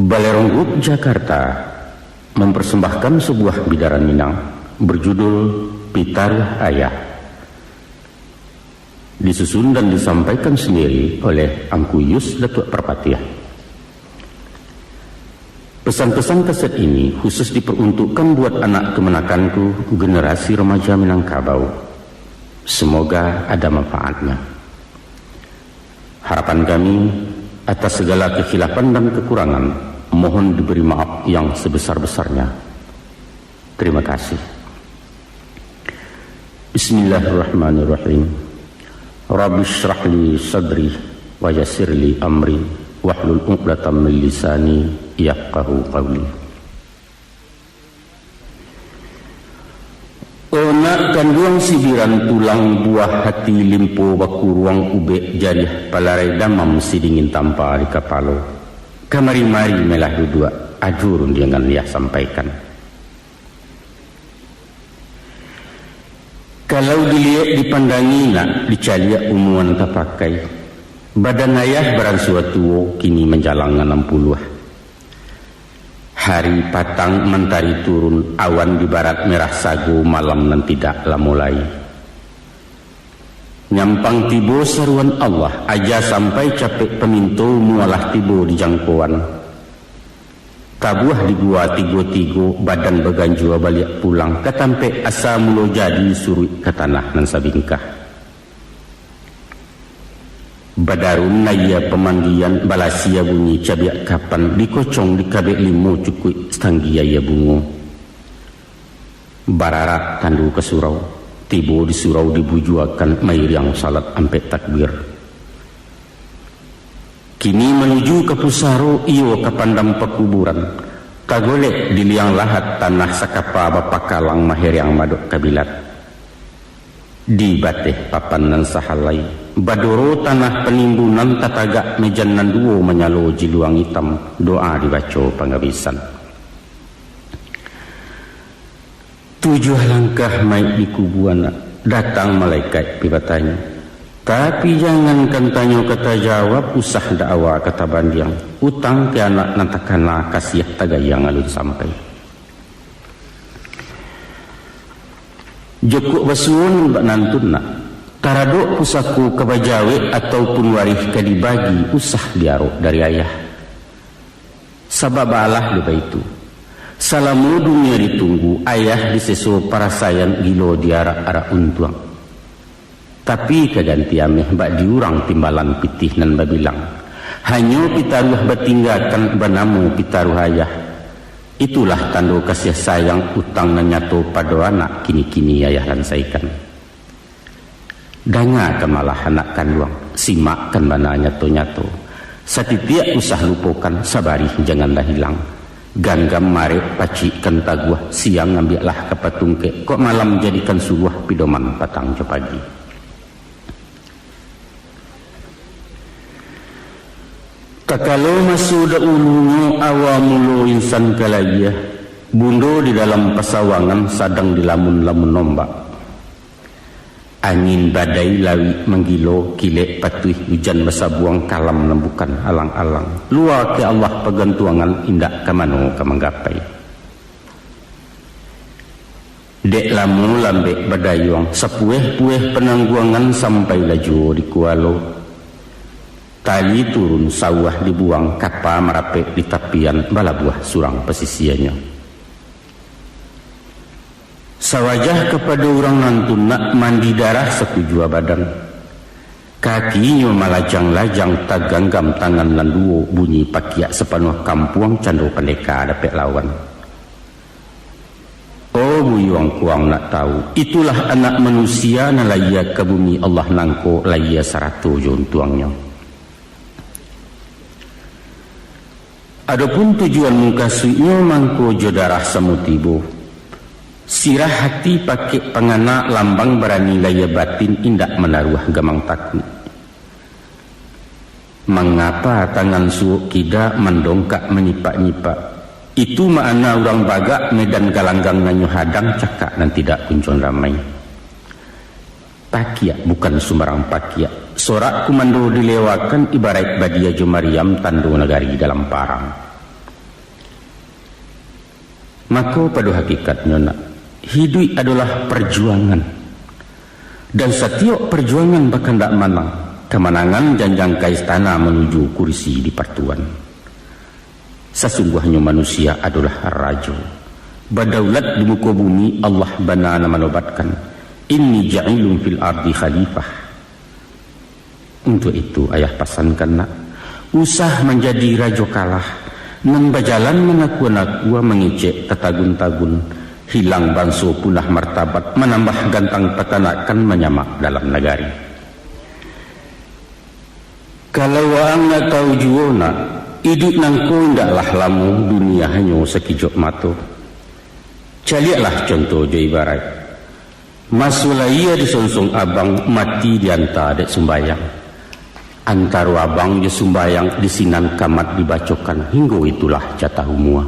Balerong Group Jakarta mempersembahkan sebuah bidaran Minang berjudul Pitaruh Ayah, disusun dan disampaikan sendiri oleh Angku Yus Datuk Perpatiah. Pesan-pesan kaset ini khusus diperuntukkan buat anak kemenakanku, generasi remaja Minangkabau. Semoga ada manfaatnya. Harapan kami, atas segala kekhilafan dan kekurangan, mohon diberi maaf yang sebesar-besarnya. Terima kasih. Bismillahirrahmanirrahim. Rabbi shrah li sadri wa yassir li amri wahlul 'uqdatam min lisani yafqahu qawli. Onak kanduang sibiran tulang buah hati limpo baku ruang ube jariah palarai damam si dingin tanpa di kapalo. Kamari-mari melah dudua ajurun dengan dia sampaikan. Kalau dilihat dipandangi nak dicalia umuan tapakai. Badan ayah beransua tuo kini menjalang 60. Hari patang mentari turun, awan di barat merah sagu, malam nan tidaklah mulai. Nyampang tibo seruan Allah, aja sampai capek pemintu mualah tibo di jangkauan. Tabuah di gua tigo-tigo, badan beganjua balik pulang, katampe asa mulo jadi surut ke tanah nan sabingkah. Badarun naya pemanggian balasia bunyi cabiak kapan dikocong di kabek limu cukui setanggia ya bungo. Bararat tandu ke surau, tibo di surau dibujuakan mair yang salat ampe takbir. Kini menuju ke pusaro iyo ke pandam pekuburan, kagolek di liang lahat tanah sakapa bapakalang mahir yang madok kabilat. Di bateh papan nan sahalai, badoro tanah penimbunan tatagak mejan nan duo menyalo jiluang hitam, doa dibaca pengabisan. 7 langkah mai di kubuan, datang malaikat pibatanya. Tapi jangankan tanya kata jawab, usah dakwa kata bandiang, utang ke anak nantakana kasiah tagayang alun sampai. Jokuk basuun bak nantun nak taraduk pusaku kebajawe ataupun waris ke dibagi usah diaruk dari ayah. Sabab Allah lupa itu. Salamu dunia ditunggu, ayah diseso para sayang gilo diarak-arak untuang. Tapi keganti ameh bak diurang timbalan pitih nan babilang. Hanyo pitaruh bertinggalkan banamu pitaruh ayah. Itulah tanda kasih sayang utang nan nyato pada anak kini-kini ayah lansaikan. Danga malah anak kanduang, simakkan mana nyato-nyato. Satitiak usah lupakan, sabari janganlah hilang. Ganggam mare pacikan taguah, siang ambillah kapatungke, kok malam jadikan suruh pidoman patang jo pagi. Kalau masuk ulu awamulo insan kalaya, bundo di dalam pasawangan sadang dilamun-lamun nombak. Angin badai lawi menggilo kilek patuih hujan besabuang kalam lembukan alang-alang. Luar ke Allah pegantuangan indak kamano kamanggapai. Dek lamu lambek badayuang sepueh-pueh penangguangan sampai laju di kualo. Tali turun sawah dibuang, kapa merapek di tapian balabuah surang pesisiannya. Sawajah kepada orang nantun nak mandi darah sekujua badan. Kakinya malajang-lajang taganggam tangan lan duo bunyi pakiak sepanuh kampuang cando pendeka dapet lawan. Oh buyuang kuang nak tahu, itulah anak manusia na laya ke bumi Allah nangko laya 100 jontuangnya. Adapun tujuan mungkasunya mangko jodarah samutibo. Sirah hati pakai pengana lambang berani laya batin indak menaruh gamang takut. Mengapa tangan suuk kida mendongkak menyipak-nyipak? Itu makna orang bagak medan galanggang nanyu hadang cakak dan tidak kuncon ramai. Pakiak bukan sembarang pakiak. Sorak kumando dilewakan ibarat badia jo Maryam tando negari dalam parang. Maka pada hakikatnya nak, hidup adalah perjuangan. Dan setiap perjuangan bahkan tak menang. Kemenangan janjang ke istana menuju kursi di pertuan. Sesungguhnya manusia adalah raja. Berdaulat di muka bumi, Allah banana menobatkan, inni ja'ilun fil ardi khalifah. Untuk itu ayah pasankan nak, usah menjadi raja kalah, membajalan menakua-nakua mengecek tetagun-tagun, hilang bangsa punah martabat, menambah gantang petanakan menyamak dalam negari. Kalau orang nak tahu jua nak, hidup nangku indaklah lamu, dunia hanya sekejap mata. Caliaklah contoh je ibarat, masulah ia disonsong abang mati diantar dek sembayang. Antara abang je sembayang disinan kamat dibacokan, hingga itulah jatah umua.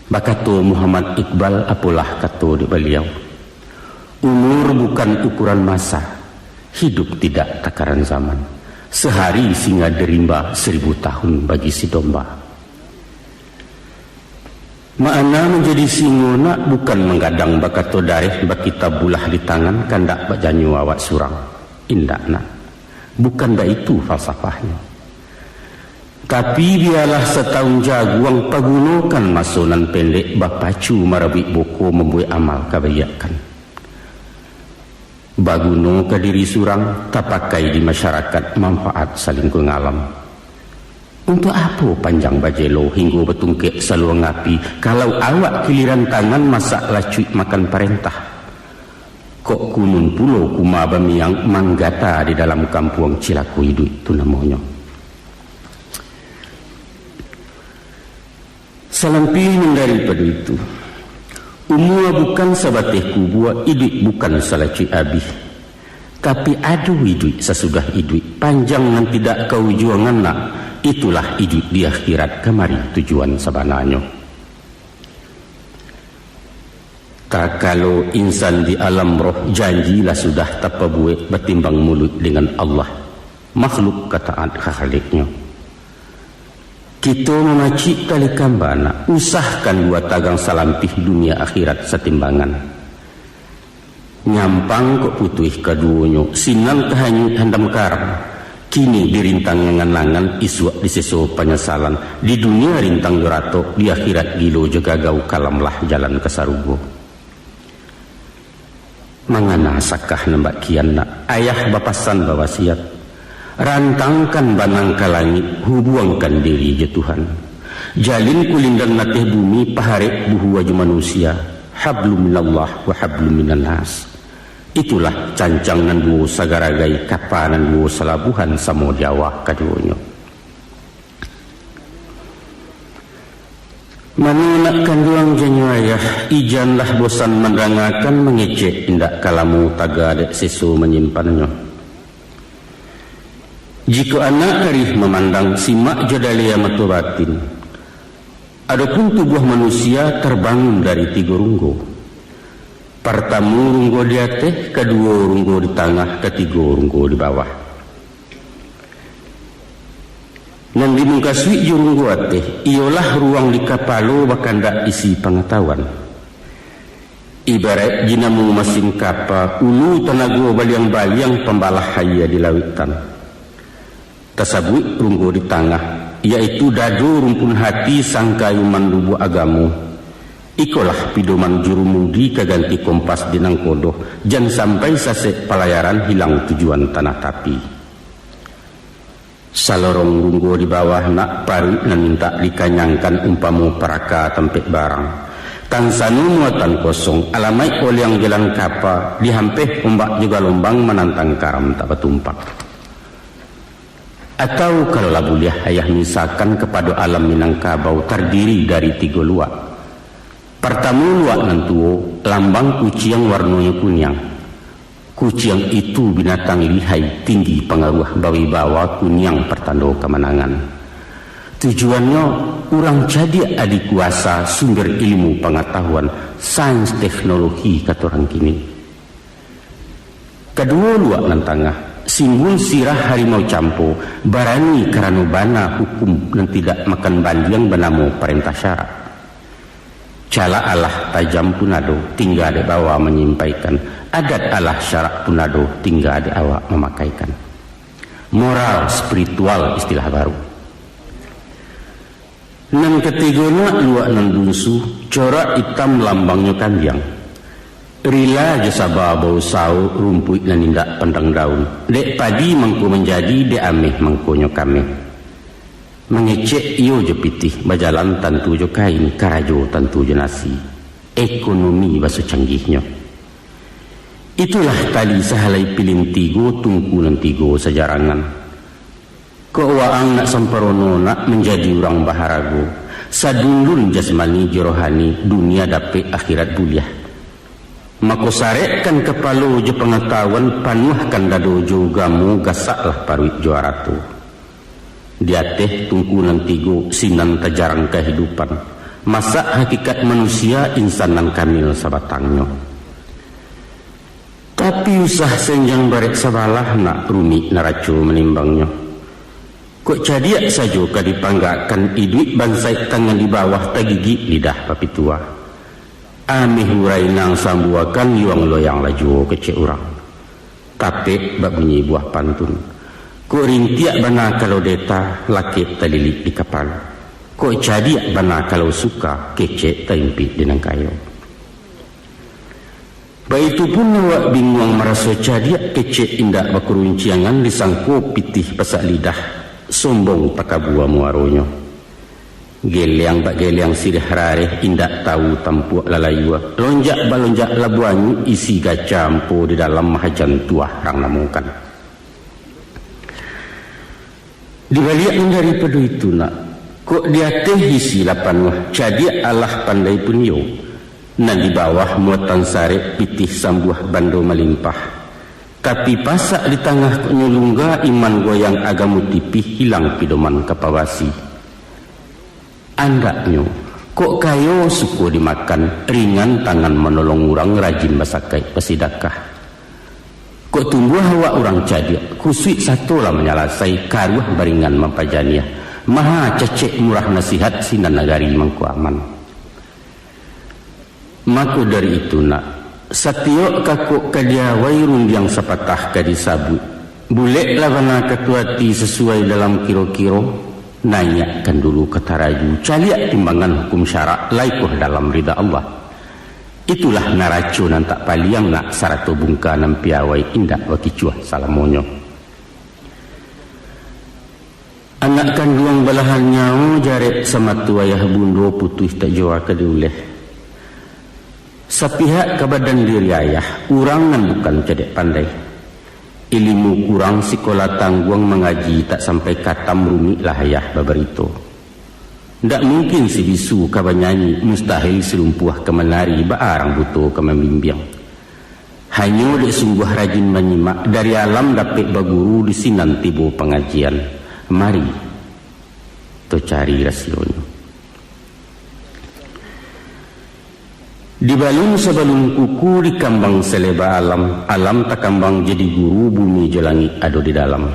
Bakato Muhammad Iqbal apalah kata di beliau, umur bukan ukuran masa, hidup tidak takaran zaman. Sehari singa derimba 1000 tahun bagi si domba. Makna menjadi singa nak bukan menggadang bakato darih bakita bulah di tangan kandak bajanyu awak surang. Indak nak, bukan dah itu falsafahnya. Tapi biarlah setahun jaguang pagunokan masonan pendek bapacu marabik boko membuat amal kebayakan. Baguno ke diri surang tak pakai di masyarakat manfaat saling kengalam. Untuk apa panjang bajelo hingga betungkek saluang api kalau awak giliran tangan masak lacuit makan perintah? Kok kunun pulau kuma bamiang manggata di dalam kampung Cilaku hidup itu namanya. Selamping daripada itu, umur bukan sabateh kubua, hidup bukan salaci abih. Tapi ada hidup sesudah hidup, panjang dan tidak kau juangan nak, itulah hidup di akhirat kemari tujuan sebenarnya. Tak kalau insan di alam roh janjilah sudah tak buat bertimbang mulut dengan Allah, makhluk kataat khaliknya. Kita memacik kali kambana, usahkan dua tagang salampih dunia akhirat setimbangan. Nyampang kok putih keduanya, sinang kehanyut handam karam. Kini dirintang ngangan-ngangan, iswak diseso penyesalan. Di dunia rintang jurato, di akhirat gilo juga gau kalamlah jalan kesarugo. Mangana sakah nembak kian nak, ayah bapasan bawasiat. Rantangkan banang ke langit, hubungkan diri je Tuhan. Jalin kulindan natih bumi, paharek buhu waju manusia. Hablum minallah wa hablum minan nas. Itulah cancang nan duo sagaragai kapanan duo salabuhan samo Jawa kaduonyo. Menunakkan duang janyo ayah, ijanlah bosan menerangakan mengecek indak kalamu taga dek sesu menyimpannya. Jika anak arif memandang simak jadalia matu batin, adapun tubuh manusia terbangun dari 3 runggo. Pertama runggo di atas, kedua runggo di tengah, ketiga runggo di bawah. Yang dimungkasui je runggo atas, ialah ruang di kapalo bakanda isi pengetahuan. Ibarat jinamu mesin kapal, ulu tenaga baliang-baliang pembalah haya di lautan. Tersebut runggo di tengah, yaitu dado rumpun hati sangkayu mandubu agamu. Ikolah pidoman jurumudi keganti kompas di nangkodoh, jangan sampai sasek pelayaran hilang tujuan tanah tapi. Salorong runggo di bawah nak paru nan minta dikanyangkan umpamu peraka tempet barang. Tansanu muatan kosong, alamai oliang jalan kapa, dihampeh ombak juga lombang menantang karam tak bertumpak. Atau kalau labuliah ayah misalkan kepada alam Minangkabau terdiri dari 3 luak. Pertama luak nantuo, lambang kucing warnanya kunyang. Kucing itu binatang lihai tinggi pengaruh bawi-bawa kunyang pertanda kemenangan. Tujuannya orang jadi adik kuasa sumber ilmu pengetahuan sains teknologi kata orang kini. Kedua luak nan tengah, simbol sirah harimau campo, barani karena bana hukum dan tidak makan bandiang benamu perintah syarat. Cala Allah tajam punado, tinggal di bawah menyampaikan. Adat Allah syarak punado, tinggal di awak memakaikan. Moral spiritual istilah baru. Nan ketigona luak nan dunsu, corak hitam lambangnya kandiang. Rila jasaba bau sau rumput nan indak pandang daun. Dek padi mangku menjadi, dek ameh mangkonyo kame. Mengecek yo je pitih, bajalan tantu jo kain, karajo tantu jo nasi. Ekonomi baso canggihnya. Itulah tali sahalai pilin tigo, tungku nan tigo sejarangan. Keuang nak samparono nak menjadi orang baharago. Sadulun jasmani jirohani, dunia dapet akhirat buliah. Mako sarekkan kepalo je pengetahuan, panuhkan dado jo gamu, gasaklah paruit juara tu. Dia teh tungkunan tigo sinan tajarang kehidupan. Masa hakikat manusia insanan kamil sabatangnya. Tapi usah senjang barek sabalah nak rumi naracu menimbangnya. Kok cadiak saja kadipanggakan iduit bansai tangan di bawah tagigi lidah papi tua. Amih hurai nang sambuakan yuang loyang laju kecek orang. Tapi bak bunyi buah pantun. Kok rintiak bana kalau deta lakit talilik di kapal. Kok cadiak bana kalau suka kecek taimpi dengan kayo. Baitu pun awak bingung merasa cadiak kecek indak bakurunciangan disangko pitih pasak lidah. Sombong pakabua muaronyo. Geliang bak geliang sirih rareh indak tahu tampuak lalayua. Lonjak balonjak labuanyu isi gacampo di dalam mahajan tuah rang namukan. Di balik daripada itu nak, kok dia teh isi lapan wah, jadi Allah pandai pun yo. Nan di bawah muatan sare pitih sambuah bando melimpah. Tapi pasak di tengah kok nyulungga iman goyang agamu tipih hilang pidoman kapawasi. Andaknyo, kok kayo suku dimakan ringan tangan menolong orang rajin basakai pasidakah. Kok tumbuh hawa orang cadia, kusui satu lah menyalasai karuah baringan mampajania. Maha cecek murah nasihat sinan nagari mangku aman. Maka dari itu nak, satiok kakuk kadia wairun yang sepatah kadisabut. Bulek lawana ketuati sesuai dalam kiro-kiro. Nanyakan dulu ketaraju, caliak timbangan hukum syarak laikuh dalam rida Allah. Itulah naracunan tak paliang nak sarato bungka nam piawai indak wakicuah salamonyo. Anak kandung belahan nyau jaret sama tuayah bundo putih tak jawa keduleh. Sapihak ke badan diri ayah, urangan bukan cedek pandai. Ilmu kurang sekolah tangguang mengaji tak sampai katam rumi lah ayah babarito. Tidak mungkin si bisu kabanyanyi, mustahil selumpuh kemenari barang butuh kemembimbing. Hanya dek sungguh rajin menyimak dari alam dapat baguru di sinan tibu pengajian. Mari to cari rasionya. Di balung sebelum kuku di kambang seleba alam, alam tak kambang jadi guru bumi jelangit ado di dalam.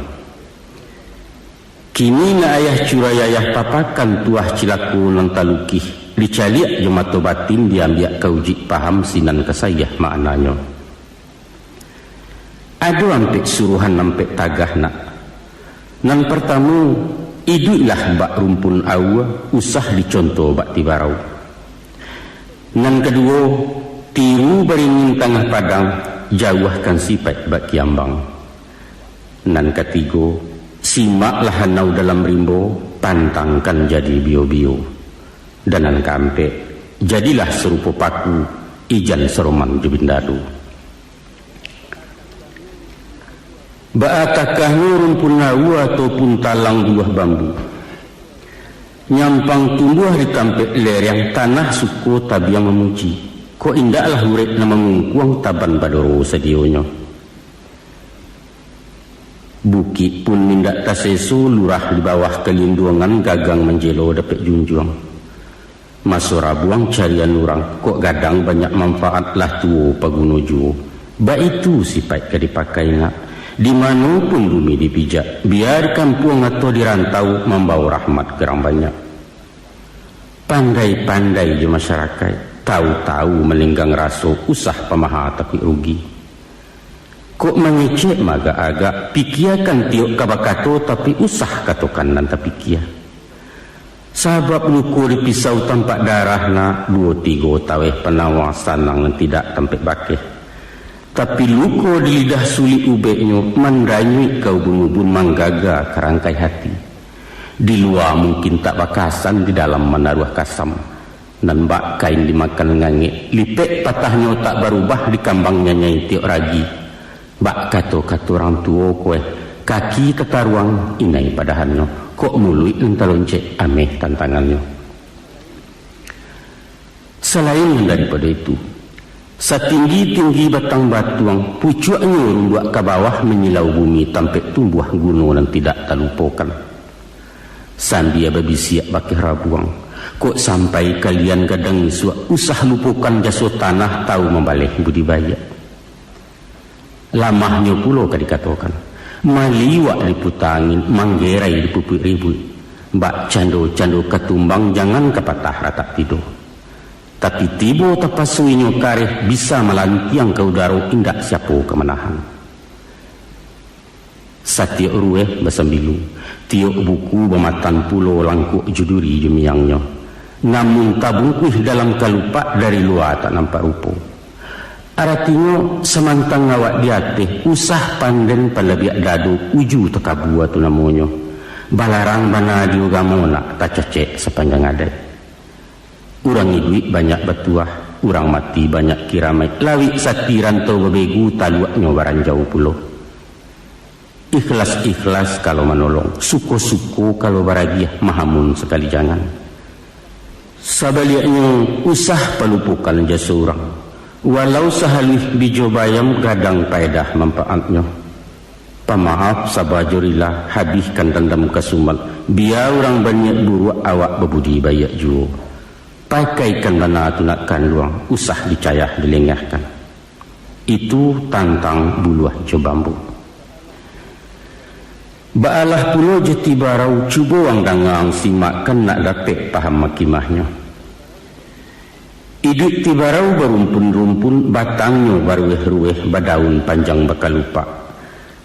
Kini na ayah curayayah papakan tuah cilaku nang talukih dicaliak jemato batin diambiak kaujik paham sinan kesayah maknanya. Ada ampek suruhan nampek tagah nak. Nan pertama iduilah bak rumpun awa usah dicontoh bak tibarau. Nan kedua tiru beringin tengah padang jauhkan sifat bak kiambang. Nan ketiga simaklah hanau dalam rimbo, pantangkan jadi bio-bio. Danan kampe, jadilah serupa paku, ijan seroman jubindadu. Baatakah nurun pun nawu ataupun talang buah bambu. Nyampang tumbuh di kampek lereng tanah suku tabiang memuji. Kok indaklah urip na mengungkuang taban badoro sedionyo. Bukit pun mindak tasesu lurah di bawah kelindungan gagang menjelo dapat junjung. Masura buang carian orang kok gadang banyak manfaat lah tuo pagunuju. Ba itu sifat kedipakai nak. Di mana pun bumi dipijak, biar kampung atau dirantau membawa rahmat kerang banyak. Pandai-pandai je masyarakat. tahu-tahu melenggang raso usah pemaha tapi rugi. Kok mengecek maga agak pikiakan tiok kabakato tapi usah katokan nan tapi kia. Sabab luku di pisau tampak darah na 2-3 taweh penawasan nang tidak tampak bakeh. Tapi luku di lidah sulit ubeknya mandanyui kau bunubun manggaga kerangkai hati. Di luar mungkin tak bakasan, di dalam menaruh kasam. Nan bak kain dimakan ngangit, lipek patahnya tak berubah di kambangnya nyai tiok ragi. Bak kato-kato orang tua kue, kaki tetaruang inai padahannya, kok mului entalonce ameh tantangannya. Selain daripada itu, setinggi-tinggi batang batuang, pucuknya rumbuak ke bawah menyilau bumi tampek tumbuh gunung dan tidak terlupakan. Sandia babi siap bakih rabuang, kok sampai kalian kadang usah lupukan jasa tanah tahu membalik budidaya. Lamahnya pulau dikatakan, maliwak diputangin, manggerai dipupuk ribut, bak cando-cando ketumbang jangan kepatah rata tidur. Tapi tibo tapasuinyo kareh bisa melantiang ke udara indak siapo kemenahan. Satiok rueh basambilu, tiok buku bematan pulau langkuk juduri jemiangnya. Namun tabungkuih dalam kalupak dari luar tak nampak rupo. Artinya semantang ngawak diatih usah panden palabiak dadu uju tekabua tu namanya. Balarang bana diugamona tak cecek sepanjang adat. Urang duit banyak batuah, urang mati banyak kiramai. Lawi satiran tau bebegu taluaknya waran jauh pulau. Ikhlas-ikhlas kalau menolong, suko-suko kalau baragiah, mahamun sekali jangan. Sabaliaknya usah pelupukan jasa orang. Walau sahalih bijo bayam gadang paedah manfaatnya. Pemaaf sabajurilah habiskan dendam kesumat. Biar orang banyak buruk awak bebudi bayak juo. Pakaikan mana tunakan luang, usah dicayah dilengahkan. Itu tantang buluah jobambu. Baalah pulau jeti barau cuba wang dangang simakkan nak dapat paham makimahnya. Iduk tibarau berumpun-rumpun batangnya barueh-rueh badaun panjang bakal lupa.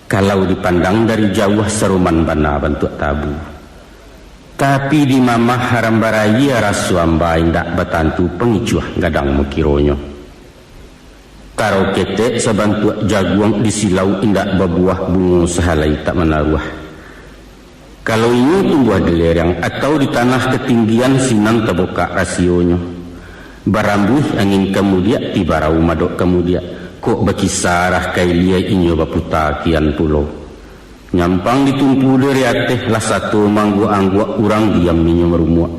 Kalau dipandang dari jauh seruman bana bentuk tabu. Tapi di mamah haram baraya rasuamba indak batantu pengicuah gadang mukironyo. Karo ketek sebantuak jaguang di silau indak berbuah bunga sehalai tak menaruh. Kalau ini tumbuh di lereng atau di tanah ketinggian sinan terbuka rasionya. Barambuh angin kemudian tibarau madok kemudian kok berkisarah kailia inyo baputa kian pulau. Nyampang ditumpu dari ateh lah satu manggu-anggu urang diam minyo merumuak.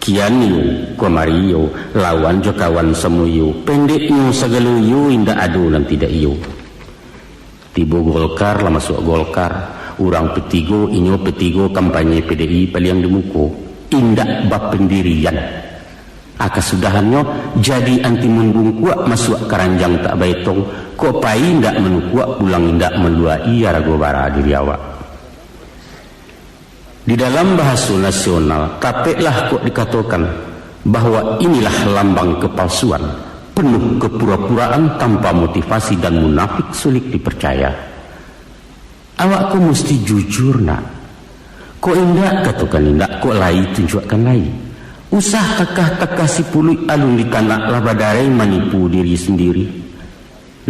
Kian yu komariyo lawan jokawan semuyo pendeknya segaluyo indah adu dan tidak iyo. Tibo Golkar lah masuk Golkar, urang petigo inyo petigo kampanye PDI paliang demuko indak bab pendirian. Akasudahannya jadi anti mendung kuat masuk keranjang tak baitong kok pai ndak menukuak pulang ndak meluai arago bara diri awak. Di dalam bahasa nasional tapeklah kok dikatakan bahwa inilah lambang kepalsuan penuh kepura-puraan tanpa motivasi dan munafik sulit dipercaya. Awak kok mesti jujur nak. Kok indak katakan indak kok lai tunjukkan lai. Usah tekah-tekah si puluh alun di tanah labadarai menipu diri sendiri.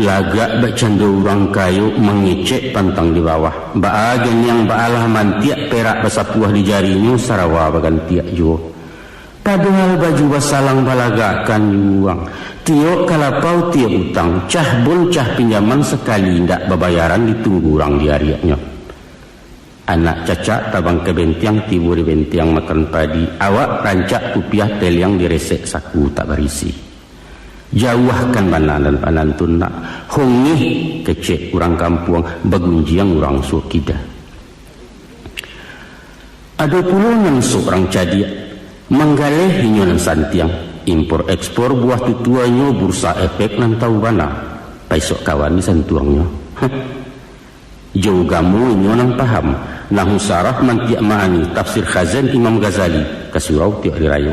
Lagak bercanda orang kayu mengecek pantang di bawah. Baagen yang baalah mantiak perak basapuah di jarinya sarawa bagan tiak juo. Padahal baju basalang balagakan yuang. Tiok kalapau tiok utang. Cah bol cah pinjaman sekali ndak babayaran ditunggu orang di hariaknya. Anak cacak tabang ke bentiang tibu di bentiang makan padi. Awak rancak kupiah teliang diresek saku tak berisi. Jauhkan bananan panantun nak. Hongih kecek orang kampung bagunjiang orang sukidah. Ada pula yang seorang cadia menggaleh hinyonan santiang. Impor ekspor buah tutuannya bursa efek nan tahu bana. Paisok kawan di santuangnya. Jauh gamu hinyonan paham. Nahu sarah mantiak ma'ani tafsir khazan Imam Ghazali ke surau tiak dirayu.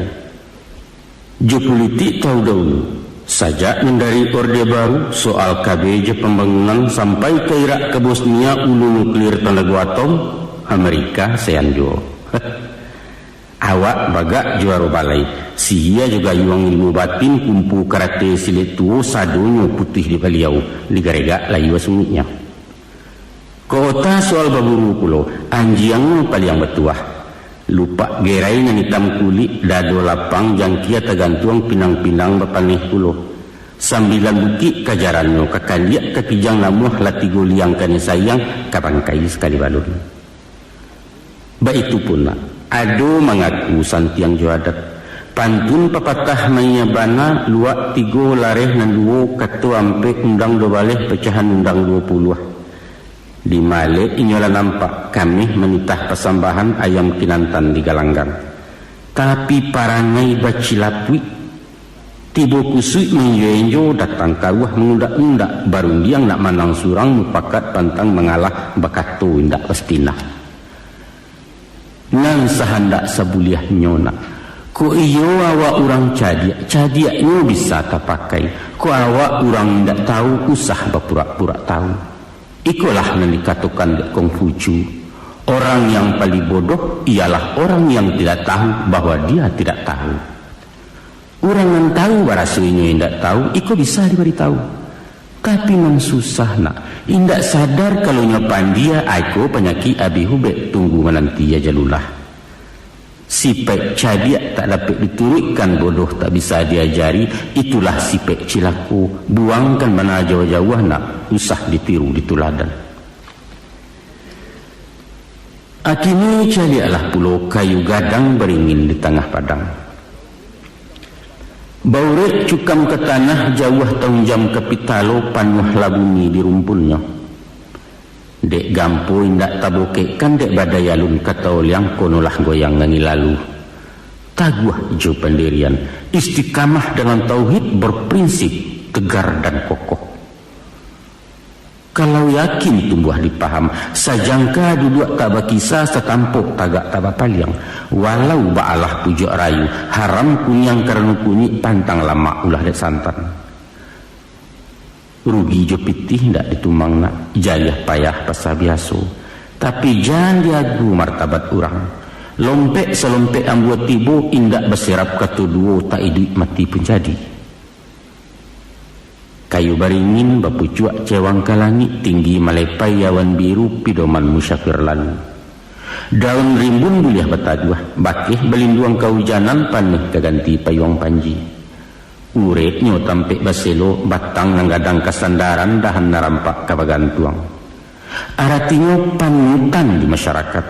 Jo politik tahu dahulu sajak dari Orde Baru soal KBJ pembangunan sampai ke Irak ke Bosnia ulu nuklir telaga atom Amerika seanjo. Awak bagak juara balai sia juga yuang ilmu batin kumpu karate silet tuo sadonyo putih di baliau digarega layu sungitnya. Kota soal baburu pulo anjiang paling betuah lupa gerai nan hitam kulit dado lapang jangkia tergantung pinang-pinang bapanih pulo sambilan buki kajarannya kakandiak kekijang namuh latigo liang kani sayang kabangkai sekali balun. Ba itu pun ado mengaku santiang juadat pantun papatah maya bana luak tigo lareh nan duo kato ampe undang do baleh pecahan undang 20 di Male inyola nampak kami menitah persambahan ayam kinantan di Galanggang tapi parangai bacilapui tibo kusui menyenjo datang kawah mengundak-undak baru diang nak manang surang mupakat pantang mengalah bakato indak pastina nan sahandak sabuliah nyona ko iyo awak orang cadiaknya bisa tapakai ko awak orang indak tahu usah berpura-pura tahu. Ikulah yang dikatakan Konghucu, orang yang paling bodoh ialah orang yang tidak tahu bahwa dia tidak tahu. Orang yang tahu barasuinya tidak tahu, iko bisa diberitahu. Tapi memang susah nak, indak sadar kalau nyopan dia, iko penyakit abi hubek tunggu menanti ya jalulah. Sipek cadiak tak dapat diturutkan bodoh tak bisa diajari, itulah sipek cilaku, buangkan mana jauh-jauh nak, usah ditiru dituladan. Akini caliaklah pulau kayu gadang beringin di tengah padang. Baurek cukam ke tanah jauh tahun jam kapitalo panuh labumi di rumpunnya. Dek gampo indak taboke kan dek badayalun kata oliang konolah goyang ngani lalu. Taguah jo pendirian, istiqamah dengan tauhid berprinsip tegar dan kokoh. Kalau yakin tumbuh dipaham, sajangka duduk tak bakisah setampuk tagak tak bapaliang. Walau ba'alah pujuk rayu, haram kunyang karena kunyi pantang lama ulah dek santan. Rugi jo pitih ndak ditumang nak jayah payah pasal biasa tapi jangan diagu martabat orang lompek selompek ambuat tibo indak berserap katu duo tak hidup mati pun jadi kayu baringin bapucuak cewang ke langit tinggi malepai awan biru pidoman musyafir lalu daun rimbun buliah bataduah bakih belinduang kehujanan panih keganti payung panji uretnya tampik baselo batang nanggadang kesandaran dahan narampak kabagantuang aratinya panutan di masyarakat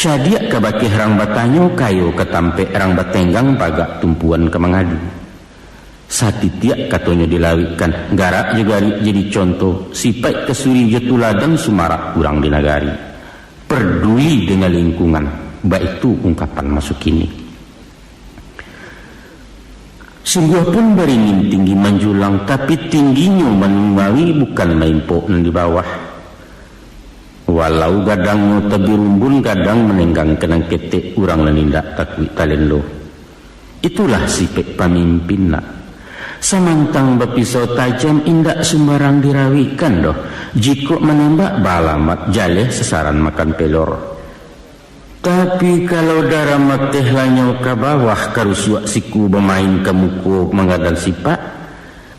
cadiak kabaki rang batanyo kayo ketampik rang batenggang bagak tumpuan kemangadu satitiak katonyo dilawikan garak juga jadi contoh sipai kesuri jetuladan sumarak kurang di nagari peduli dengan lingkungan baik itu ungkapan masuk ini. Sungguh pun beringin tinggi menjulang tapi tingginya menungawi bukan main pohon di bawah. Walau gadang tebi rumbun kadang menenggang kenang ketek urang nenindak takwi talen lo. Itulah sipek pamimpin nak. Samantang berpisau tajam indak sembarang dirawikan doh. Jika menembak balamat jaleh sesaran makan pelor. Tapi kalau darah mateh lanyau ke bawah karusuak siku bermain ke muku mengadal sifat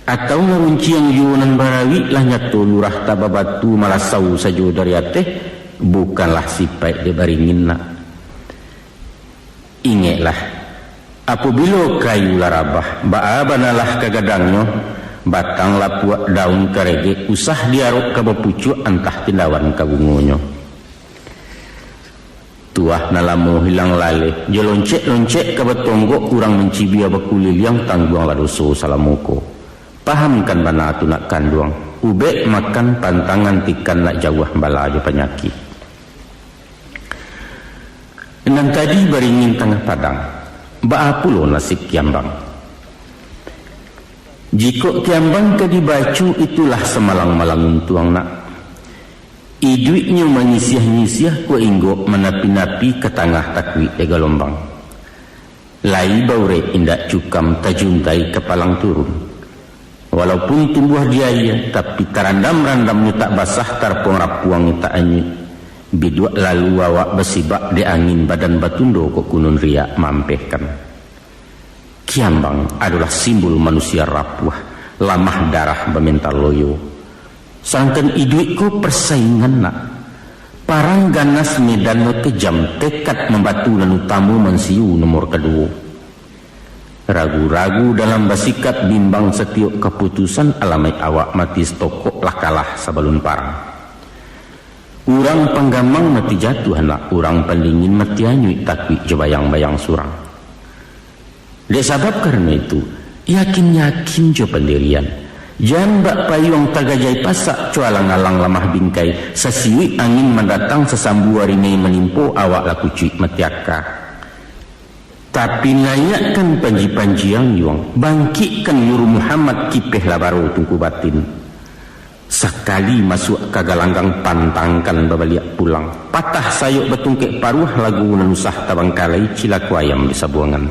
atau ngerunci yang yunan barawi lah nyatu lurah tababatu malasau saja dari ateh bukanlah sifat dia baringin nak. Ingatlah apabila kayu larabah baabanalah kagadangnya batang lapuak daun karege usah diaruk ke bepucuk antah tindawan kabungonyo. Tuah nalamu hilang lale je loncek-loncek ke betonggok kurang mencibia bekulil yang tangguang ladoso salamuko pahamkan bana tu nak kanduang ubek makan pantangan tikan nak jauh bala je penyakit dan tadi beringin tengah padang baapulo nasib kiambang jika kiambang ke dibacu itulah semalang-malang untuang nak iduiknya menyisiah-nyisiah ku inggok menapi-napi ke tengah takwi ega lombang. Lai baure indak cukam tajuntai kepalang turun. Walaupun tumbuh diaya, tapi tarandam-randamnya tak basah, tarpong rapuang tak anyi. Bidua lalu awak besibak di angin badan batundo kok kunun riak mampehkan. Kiambang adalah simbol manusia rapuh, lamah darah bemental loyo. Sangkan iduit ko persaingan nak. Parang ganas medan no kejam, tekad membatu lalu tamu mensiu nomor kedua. Ragu-ragu dalam bersikap bimbang setiap keputusan alamai awak mati stokok lah kalah sebelum parang. Urang penggamang mati jatuh anak, urang pendingin mati anyui takwi jebayang-bayang surang. Dek sebab karena itu, yakin-yakin jo pendirian. Jangan bak payung tagajai pasak cualang-alang lamah bingkai. Sesiwi angin mendatang sesambu harimai menimpo awak laku cuik metiaka. Tapi layakkan panji-panji yang yuang, bangkitkan Yuru Muhammad kipeh labaro tungku batin. Sekali masuk ke galanggang pantangkan babaliak pulang. Patah sayuk betungkek paruh lagu nanusah tabangkalai cilaku ayam di sabuangan.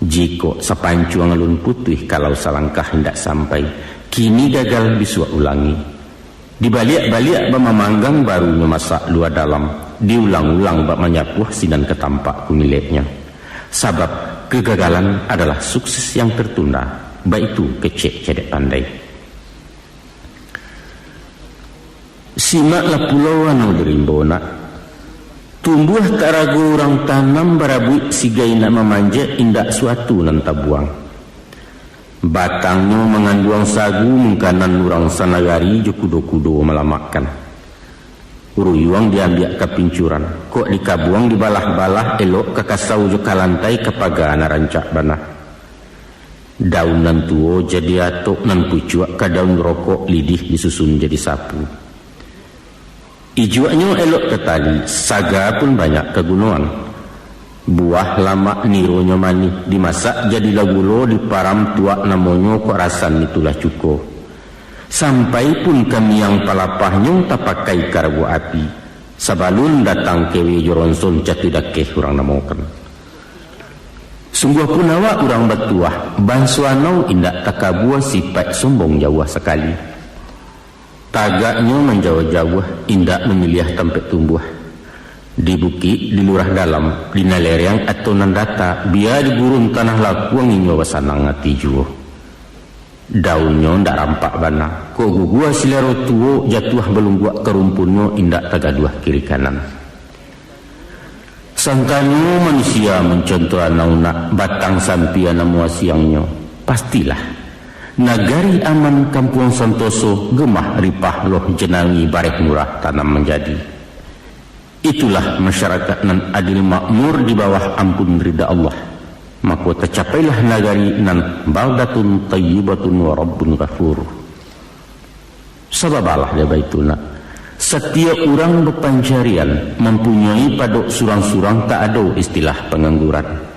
Jika sepancuang alun putih kalau salangkah hendak sampai, kini gagal bisua ulangi. Dibaliak-baliak bamamanggang baru memasak luar dalam, diulang-ulang bak menyapuh sinan ketampak kumiliknya. Sebab kegagalan adalah sukses yang tertunda, baik itu kecek cedek pandai. Simaklah pulau anu derimbona. Tumbuh tak ragu orang tanam barabuik sigai nak memanjat indak suatu nan tabuang. Batangnya mengandung sagu mengkanan orang sanagari jo kudo-kudo melamakan. Uruyuang diambil ke pincuran, kok dikabuang di balah-balah elok ke kasau jo kalantai ke paga narancak banah. Daun nan tuo jadi atok nan pucuak ke daun rokok lidih disusun jadi sapu. Ijuaknya elok ketali, saga pun banyak kegunaan. Buah lama nironya manis, dimasak jadi lagulo diparam tuak namanya kok rasan itulah cukup. Sampai pun kami yang palapahnya tak pakai karbu api. Sabalun datang kewe joronson catidakeh orang namokan. Sungguh pun awak orang batuah, bansuanau indak takabuah sifat sombong jauh sekali. Tagaknya menjauh-jauh, indak memilih tempat tumbuh. Di bukit, di lurah dalam, di nalereng atau nandata, biar di gurun tanah lakuang inyo wasanang ngati juo. Daunnya ndak rampak bana, kok gugua silero tuo jatuh belum buat kerumpunnya indak tagaduah kiri kanan. Sangkanu manusia mencontoh anak batang sampian muasiangnya, pastilah. Nagari aman kampung Santoso gemah ripah loh jenangi barek murah tanam menjadi. Itulah masyarakat nan adil makmur di bawah ampun ridha Allah. Maka tercapailah nagari nan baldatun tayyibatun wa rabbun ghafur. Sababalah dia baituna. Setiap orang berpancarian mempunyai padok surang-surang tak ada istilah pengangguran.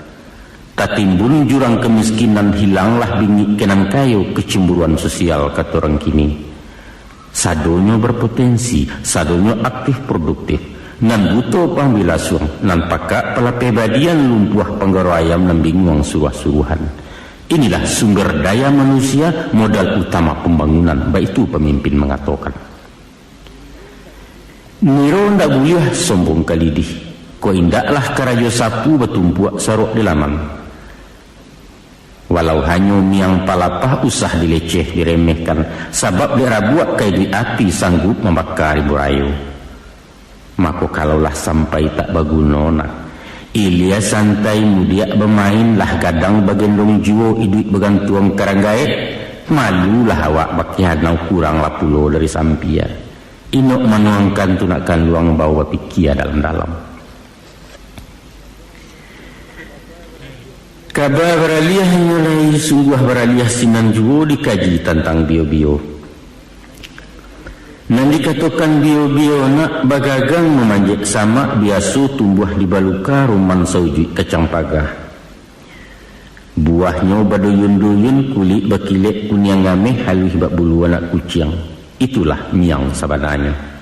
Tak timbun jurang kemiskinan, hilanglah bingit kenan kayu kecemburuan sosial kata orang kini. Sadonya berpotensi, sadonya aktif produktif, nan butuh pangbilasuang, nan pakak pelapebadian lumpuh penggaro ayam nan bingung suruh-suruhan. Inilah sumber daya manusia, modal utama pembangunan, baik itu pemimpin mengatakan. Niro ndak boleh sombong kalidih, ko indaklah karajo sapu betumpuak sarok di laman. Walau hanya miang palapah usah dileceh diremehkan, sebab dirabuak kai di api sanggup membakar ibu rayu. Maka kalaulah sampai tak bagunona, ilia santai mudiak bermain lah gadang bagendong juo iduit begantuang karanggaet, malulah awak bakihanau kurang lah pulo dari sampia. Inok manuangkan tunakan luang bawa pikia dalam-dalam. Kabar beraliah mulai sungguh beraliah sinan juo dikaji tentang bio-bio. Nan dikatakan bio-bio nak bagagang memanjat sama biasa tumbuh di baluka ruman sauji kacang pagah. Buahnya baduyun-duyun kulit bakilek kunyang gameh halus bak bulu anak kucing. Itulah miang sebenarnya.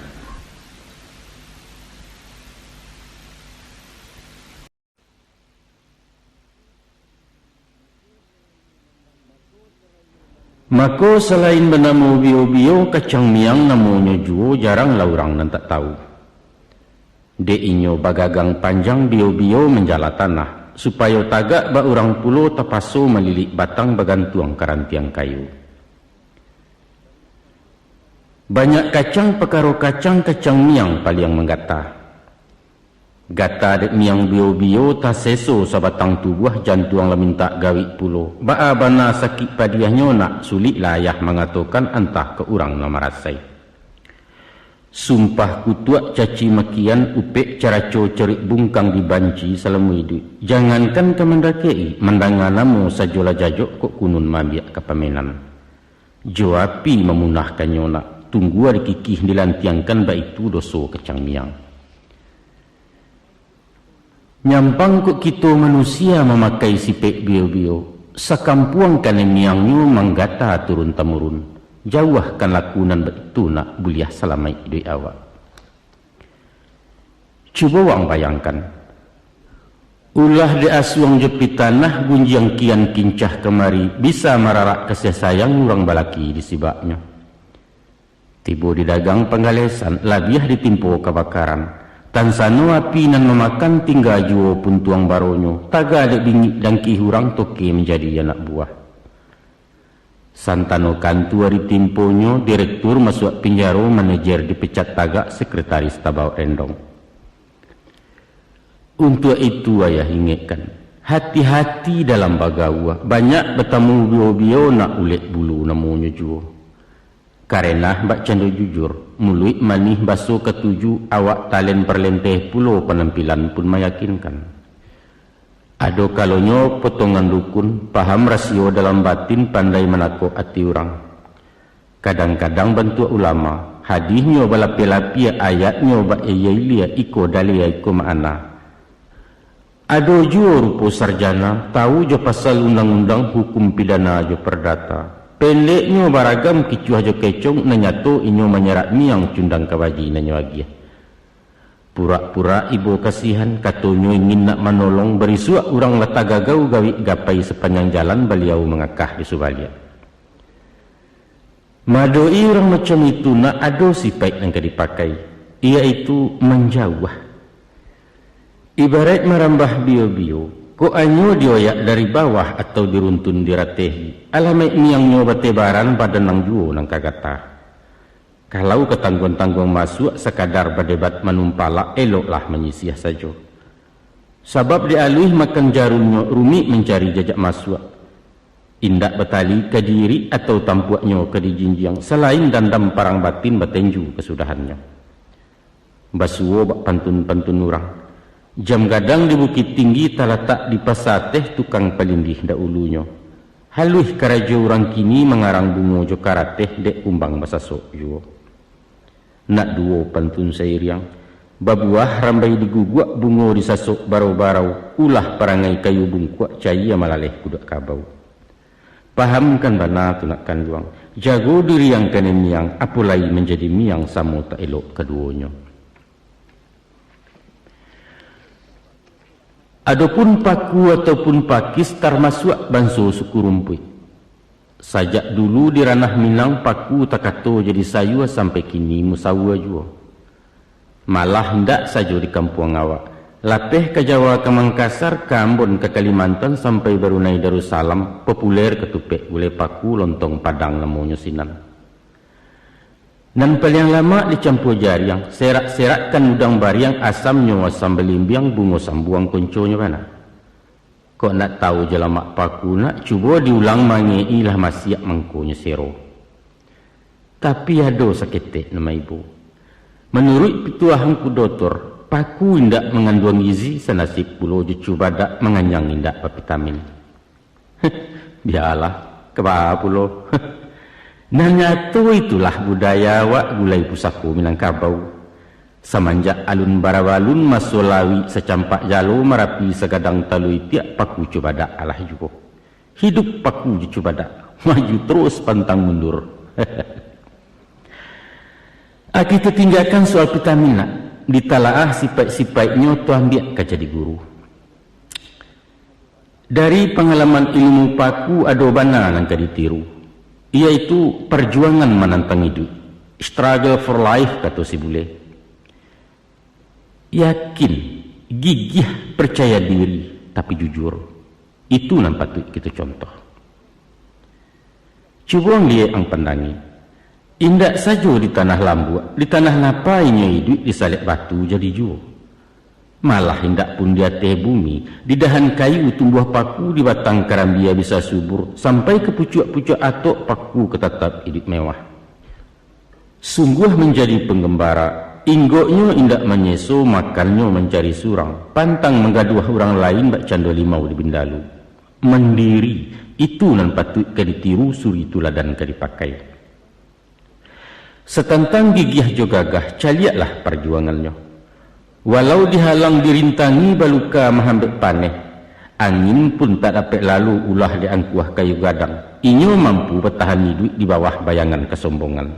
Maka selain bernama bio-bio, kacang miang namanya juo jarang lah orang nan tak tahu. De inyo bagagang panjang bio-bio menjala tanah, supaya tagak ba orang pulo tapaso melilik batang bagantuang karantiang kayu. Banyak kacang pekaro kacang miang paling menggata. Gata dek miang bio-bio ta seso sabatang tubuh jantuang la minta gawi pulo. Baa bana sakit padiahnya nak sulit layah mengatakan antah ke urang na marasai. Sumpah kutuak caci makian upek caraco cerik bungkang dibanci selama hidup. Jangankan ke mendakei, mandanganamu sajola jajok kok kunun mabiak kapamenan. Joapi memunahkannya nak. Tunggu ada kikih dilantiangkan baik itu doso kacang miang. Nyampang kok kita manusia memakai sipek bio-bio, sakampuang kan miangnya manggata turun-temurun, jauhkan lakunan begitu nak buliah selamai dui awak. Cuba wang bayangkan, ulah de asuang jepit tanah gunjang kian kincah kemari, bisa mararak kasih sayang urang balaki di sibaknya. Tiba di dagang penggalesan, labiah ditimpo kebakaran. Tansano api nan memakan tinggal juo pun tuang baronyo. Taga adek bingit dan kihurang toke menjadi anak buah. Santano kantu hari timponyo, direktur masuk penjaro, manajer dipecat tagak, sekretaris tabau endong. Untuk itu ayah ingatkan, hati-hati dalam bagawa. Banyak bertemu bio-bio nak ulet bulu namanya juo. Karena bak cando jujur, muluit manih baso ketujuh, awak talen perlenteh pulau penampilan pun meyakinkan. Ado kalonyo potongan dukun, paham rasio dalam batin, pandai menako hati orang. Kadang-kadang bentuk ulama, hadisnya balapi-lapi ayatnya bak eyailia iko dalia iko ma'ana. Ado juo rupo sarjana, tahu jo pasal undang-undang hukum pidana jo perdata. Pendeknya baragam kicuah jo kecong nanyato inyo menyerak miang cundang kawaji nanyo agia. Pura-pura ibu kasihan katonyo ingin nak menolong berisuak orang latagagau gawi gapai sepanjang jalan beliau mengakah di subalia. Madoi orang macam itu nak ado sifat yang dipakai, iaitu menjauh. Ibarat merambah bio-bio. Ko anyo dioyak dari bawah atau diruntun diratehi. Alamai miang nyo batebaran pada nang juo nang kagata. Kalau ketanggung-tanggung masuk sekadar berdebat menumpala, eloklah menyisih saja. Sebab dialih makan jarumnya rumi mencari jajak masuk. Indak betali ke diri atau tampuaknya ke dijinjiang. Selain dandam parang batin batenju kesudahannya. Basuo bak pantun-pantun orang. Jam gadang di Bukit Tinggi talatak di pasateh tukang pelindih dahulunya. Haluih karajo orang kini mengarang bungo jo karateh dek kumbang basasok jo. Nak duo pantun sairiang. Babuah rambai diguguak bungo disasok barau-barau. Ulah parangai kayu bungkuak caya malaleh kudak kabau. Pahamkan bana tunakkan luang. Jago diri yang kene miang. Apulai menjadi miang samo tak elok keduanya. Adapun paku ataupun pakis termasuk banso suku rumput. Sajak dulu di ranah Minang paku takato jadi sayua sampai kini musawa jua. Malah hendak saja di kampung awak. Lapeh ke Jawa ke Mangkasar, ke Ambon ke Kalimantan sampai Brunei Darussalam populer ketupek boleh paku lontong padang namanya sinan. Dan paling lama dicampur jariang, serak-serakkan udang bariang asamnya asam belimbiang bungo sambuang konconya mana. Kok nak tahu jelamak paku nak cuba diulang mangeilah masiak mangkonya sero. Tapi ada saketek nama ibu. Menurut pituahan ku doktor, paku indak mengandung gizi senasib pulau cuba dak menganyang indak vitamin. Biarlah, kebah pulau. Nanya tu itulah budaya wak gulai pusaku Minangkabau. Semenjak alun barawalun masulawi secampak jalo merapi segadang talui tiap paku cubadak alah juga. Hidup paku cubadak, maju terus pantang mundur. Kita tinggalkan soal vitamin. Ditalaah sifat-sifatnya tu ambil ke jadi guru. Dari pengalaman ilmu paku ada bana yang ditiru. Iaitu perjuangan menantang hidup, struggle for life kata si bule. Yakin, gigih, percaya diri, tapi jujur. Itu yang patut kita contoh. Cuba lihat ang pandangi. Indak saja di tanah lambu, di tanah napainya hidup disalib batu jadi juo. Malah indak pun di atas bumi, di dahan kayu tumbuh paku, di batang karambia bisa subur, sampai ke pucuk-pucuk atok paku ketatap hidup mewah. Sungguh menjadi penggembara, inggoknya indak menyeso, makannya mencari surang, pantang menggaduh orang lain bak cando limau di bindalu. Mendiri, itu nan patut ke ditiru, suri tuladan ke dipakai. Setantang gigih jo gagah, caliaklah perjuangannya. Walau dihalang dirintangi baluka mahambek paneh, angin pun tak dapat lalu ulah di angkuah kayu gadang. Inyo mampu bertahan hidup di bawah bayangan kesombongan.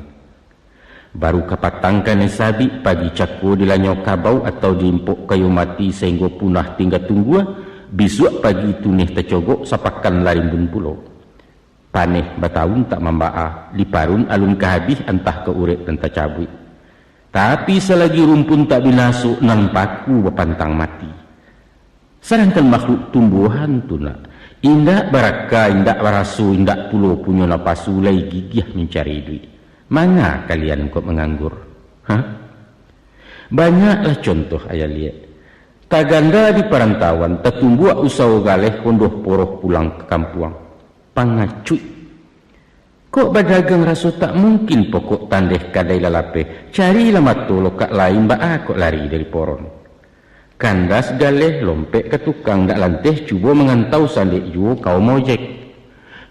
Baru kapatangkan sabi pagi cako dilanyo kabau atau diimpuk kayu mati sehingga punah tinggal tunggu. Besok pagi tunih tercogok sapakan larimbun pulau. Paneh bataun tak membaa, diparun alun kehabis entah ke urek dan tercabut. Tapi selagi rumpun tak binasuk nang paku berpantang mati. Sedangkan makhluk tumbuhan tu nak indak baraka, indak barasu, indak pulo punya napasu lagi gigih mencari duit. Mana kalian kok menganggur? Hah? Banyaklah contoh ayah lihat. Taganda di perantauan tertumbuh usaha galeh kondoh poroh pulang ke kampung. Pangacut. Kok berdagang rasa tak mungkin pokok tandeh kadai lalape. Carilah matu lokak lain bak kok lari dari poron. Kandas galeh lompek ke tukang dak lanteh cuba mengantau sandek juo kau mojek.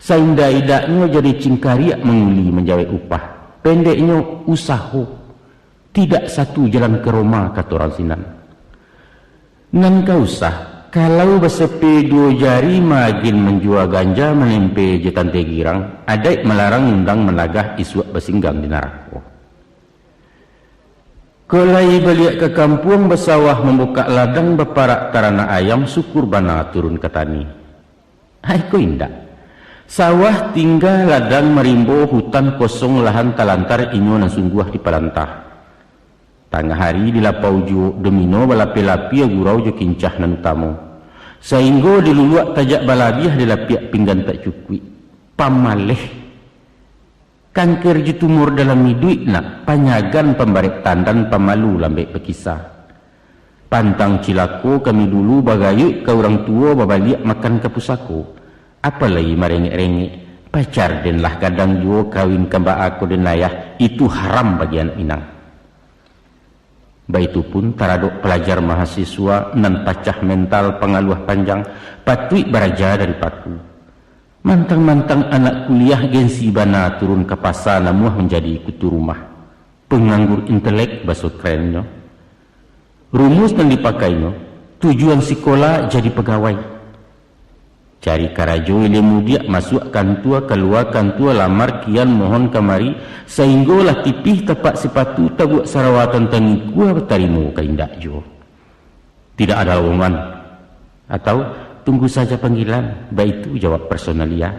Sainda idaknya jadi cingkariak menguli menjawab upah. Pendeknya usaha. Tidak satu jalan ke Roma kata orang sinan. Nan kau usah. Kalau bersepi dua jari magin menjual ganja menempe jetan tegirang, adai melarang undang melagah isuak bersinggang di narako. Kelai balik ke kampung bersawah membuka ladang berparak tarana ayam syukur bana turun ke tani. Hai ko indak. Sawah tinggal ladang merimbo hutan kosong lahan talantar inyo nan sungguh di palantah. Tengah hari di lapau jo domino balapi-lapi gurau jo kincah nan utamo. Sehingga diluluak tajak balabiah di lapiak pinggan tak cukui. Pamaleh. Kanker ju tumor dalam hidup nak. Panyagan pembarek tandan pamalu lambek berkisah. Pantang cilako kami dulu bagayuk ke orang tua babaliak makan ke pusako. Apalagi merengek-rengek. Pacar den lah kadang jo kawin kembak aku den ayah. Itu haram bagi anak Minang. Baitu pun taraduk pelajar mahasiswa nan pacah mental pengaluh panjang patui baraja dari paku. Mantang-mantang anak kuliah gensi bana turun ke pasar namuah menjadi kutu rumah. Penganggur intelek basut kerennya. Rumus yang dipakainya tujuan sekolah jadi pegawai. Cari karajo ilmu dia masuk kantua keluar kantua lamar kian mohon kamari sehinggalah tipih tepat sepatu tabuk sarawatan tangi gua bertarimu ke indak jo. Tidak ada lowongan atau tunggu saja panggilan, baik itu jawab personalia.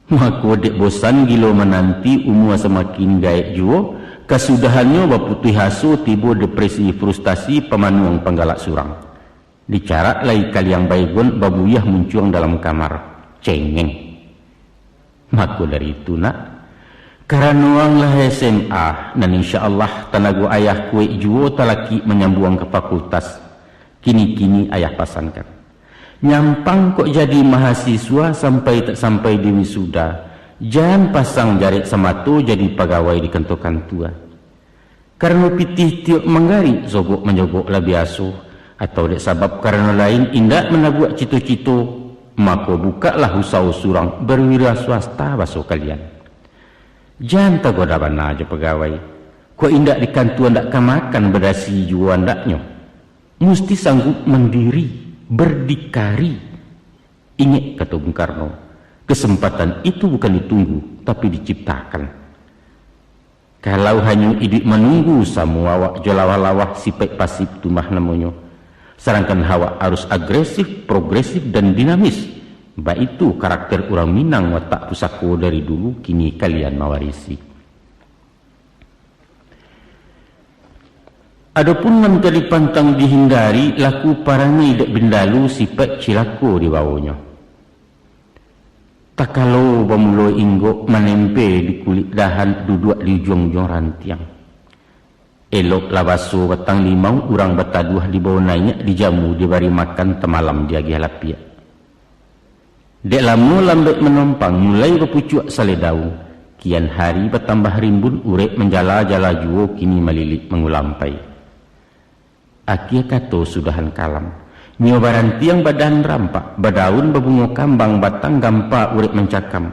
Maka dek bosan gilo menanti umur semakin gaek jo, kesudahannya baputih hasu tiba depresi frustasi pemanuang penggalak surang. Dicarak lagi kaliang baygon babuyah muncul dalam kamar cengeng. Maka dari itu nak karanuanglah SMA dan insyaallah tanago ayah kue juo talaki menyambuang ke fakultas. Kini-kini ayah pasankan nyampang kok jadi mahasiswa sampai tak sampai di wisuda. Jangan pasang jarik sematu jadi pegawai di kentokan tua. Karena pitih tiuk menggari sogok menjogok lebih asuh. Atau dek sabab karena lain indak menabuak cito-cito, maka bukalah usaha surang berwira swasta baso kalian. Jangan tagoda bana aja pegawai. Kau indak di kantuan dak kamakan berdasi juan daknyo. Mesti sanggup mendiri, berdikari. Ingat kata Bung Karno, kesempatan itu bukan ditunggu, tapi diciptakan. Kalau hanya hidup menunggu semua awak jolawah-lawah sipek pasif tumah namanya. Sedangkan hawa harus agresif, progresif dan dinamis. Ba itu karakter orang Minang watak pusako dari dulu, kini kalian mawarisi. Adapun menteri pantang dihindari, laku parangai dek bendalu sifat cilako di bawahnya. Tak kalau bamulo inggo menempe di kulit dahan duduk di ujung-ujung rantiang. Elok labaso batang limau urang bataduah di bawah naik dijamu dibari makan temalam dia gihalapia. Dek lamu lambek menompang mulai berpucuk sale daun. Kian hari bertambah rimbun urek menjala-jala juo kini melilit mengulampai. Akia kato sudahan kalam. Nyobaran tiang badan rampak, badaun babungo kambang batang gampa urip mencakam.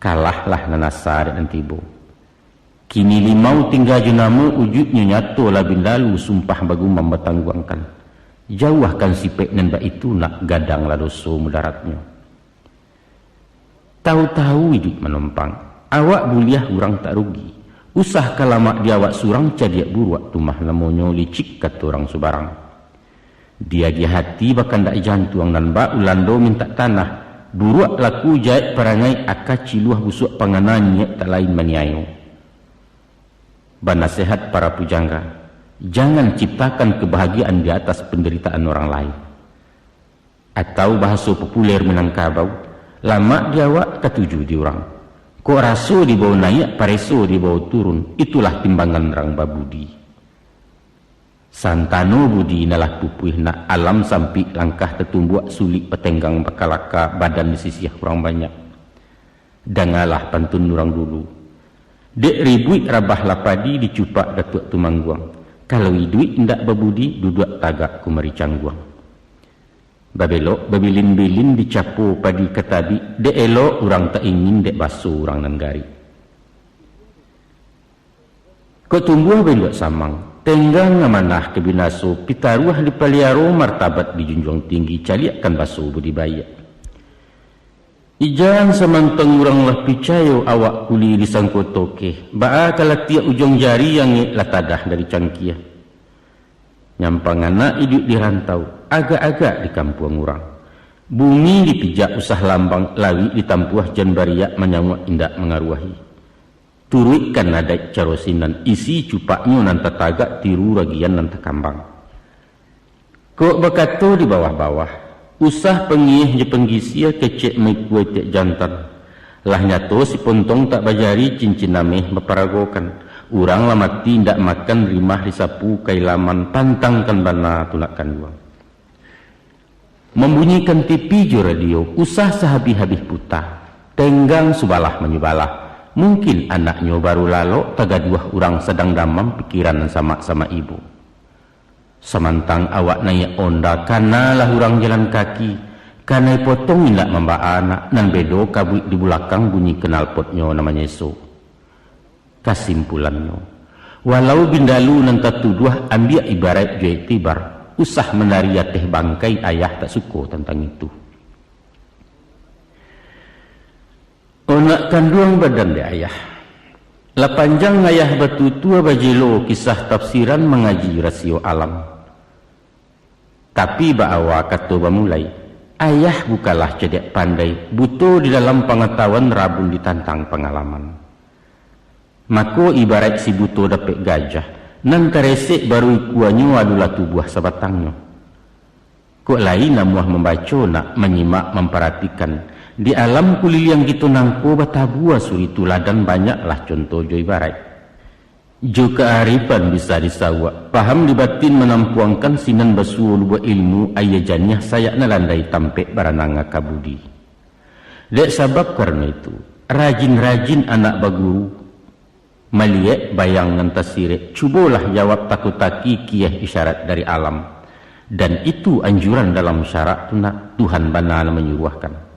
Kalahlah nanasa dan tibo. Kini limau tinggal junamu ujudnya nyato labin lalu sumpah bagumam batangguangkan. Jauhkan sipek nan ba itu nak gadang ladoso mudaratnya. Tahu-tahu hidup menompang, awak buliah urang tak rugi. Usah kalamak diawak surang cadiak buruak tumah namonyo licik kata orang subarang. Dia di hati bahkan dak jantuang dan ba ulando minta tanah. Buruak laku jahit perangai akaci luah busuk panganannya tak lain maniayo. Banasehat para pujangga, jangan ciptakan kebahagiaan di atas penderitaan orang lain. Atau bahasa populer Minangkabau, lama diawak ketujuh di orang. Kok raso di bawah naik, pareso di bawah turun. Itulah timbangan orang babudi. Santano budi nalah pupuih nak alam sampai langkah tetumbuak sulit petenggang bakalaka badan di sisi kurang banyak. Dangalah pantun orang dulu. Dek ribuit rabah lapadi dicupak datuk tumangguang. Kalau hiduit indak babudi duduk tagak kumari cangguang. Babelok babilin-bilin dicapu padi ketabi. Dek elok orang tak ingin dek basuh orang nanggari. Kau tumbuh belok samang. Tenggang ngamanah kebinaso pitaruah di paliaro martabat dijunjung tinggi caliakan baso budibaya. Ijang samantang urang lah picayo awak kuli disangkotoke. Baa kala tiak ujung jari yang latadah dari cangkia. Nyampang anak hidup di rantau, agak-agak di kampung urang. Bumi dipijak usah lambang lawi ditampuah jan bariak menyanguk indak mengaruahi. Turuikan nadai carosinan isi cupaknya nanta tagak tiru ragian nanta kambang. Kok bakato di bawah-bawah usah pengih je penggisia kecek mai kue tiak jantan. Lah nyato si pontong tak bajari cincin nameh beparagokan. Urang lah mati ndak makan rimah disapu kailaman pantangkan bana tunakan duang. Membunyikan TV jo radio usah sehabis-habis putah. Tenggang subalah menyubalah. Mungkin anaknya baru lalu tagaduah orang sedang damam pikiran sama-sama ibu. Semantang awak naik onda karena lah orang jalan kaki. Karena potong indak membawa anak nan bedo kabuik di belakang bunyi knalpotnya namanya so. Kesimpulannya, walau bindalu nan tatuduah ambil ibarat jual tibar, usah menaria teh bangkai ayah tak suko tentang itu. Onak kanduang badan di ayah. La panjang ayah batu tua bajelo kisah tafsiran mengaji rasio alam. Tapi baawa kata bamulai, ayah bukalah cedek pandai, butuh di dalam pengetahuan rabun ditantang pengalaman. Mako ibarat si butuh dapet gajah, nan karesek baru ikuanyo adalah tubuh sabatangnya. Kok lain namuah membaca nak menyimak memperhatikan. Di alam kulil yang gitu nangko batabua suri tuladan banyaklah contoh jo ibarat. Jo kearifan bisa disawak. Paham di batin menampuangkan sinan basuh luba ilmu ayajanya saya nalandai tampek barananga kabudi. Dek sabab karena itu rajin-rajin anak baguru melihat bayang ngantasire. Cubalah jawab takutaki kiyah isyarat dari alam. Dan itu anjuran dalam syarat Tuhan bana menyuruhkan.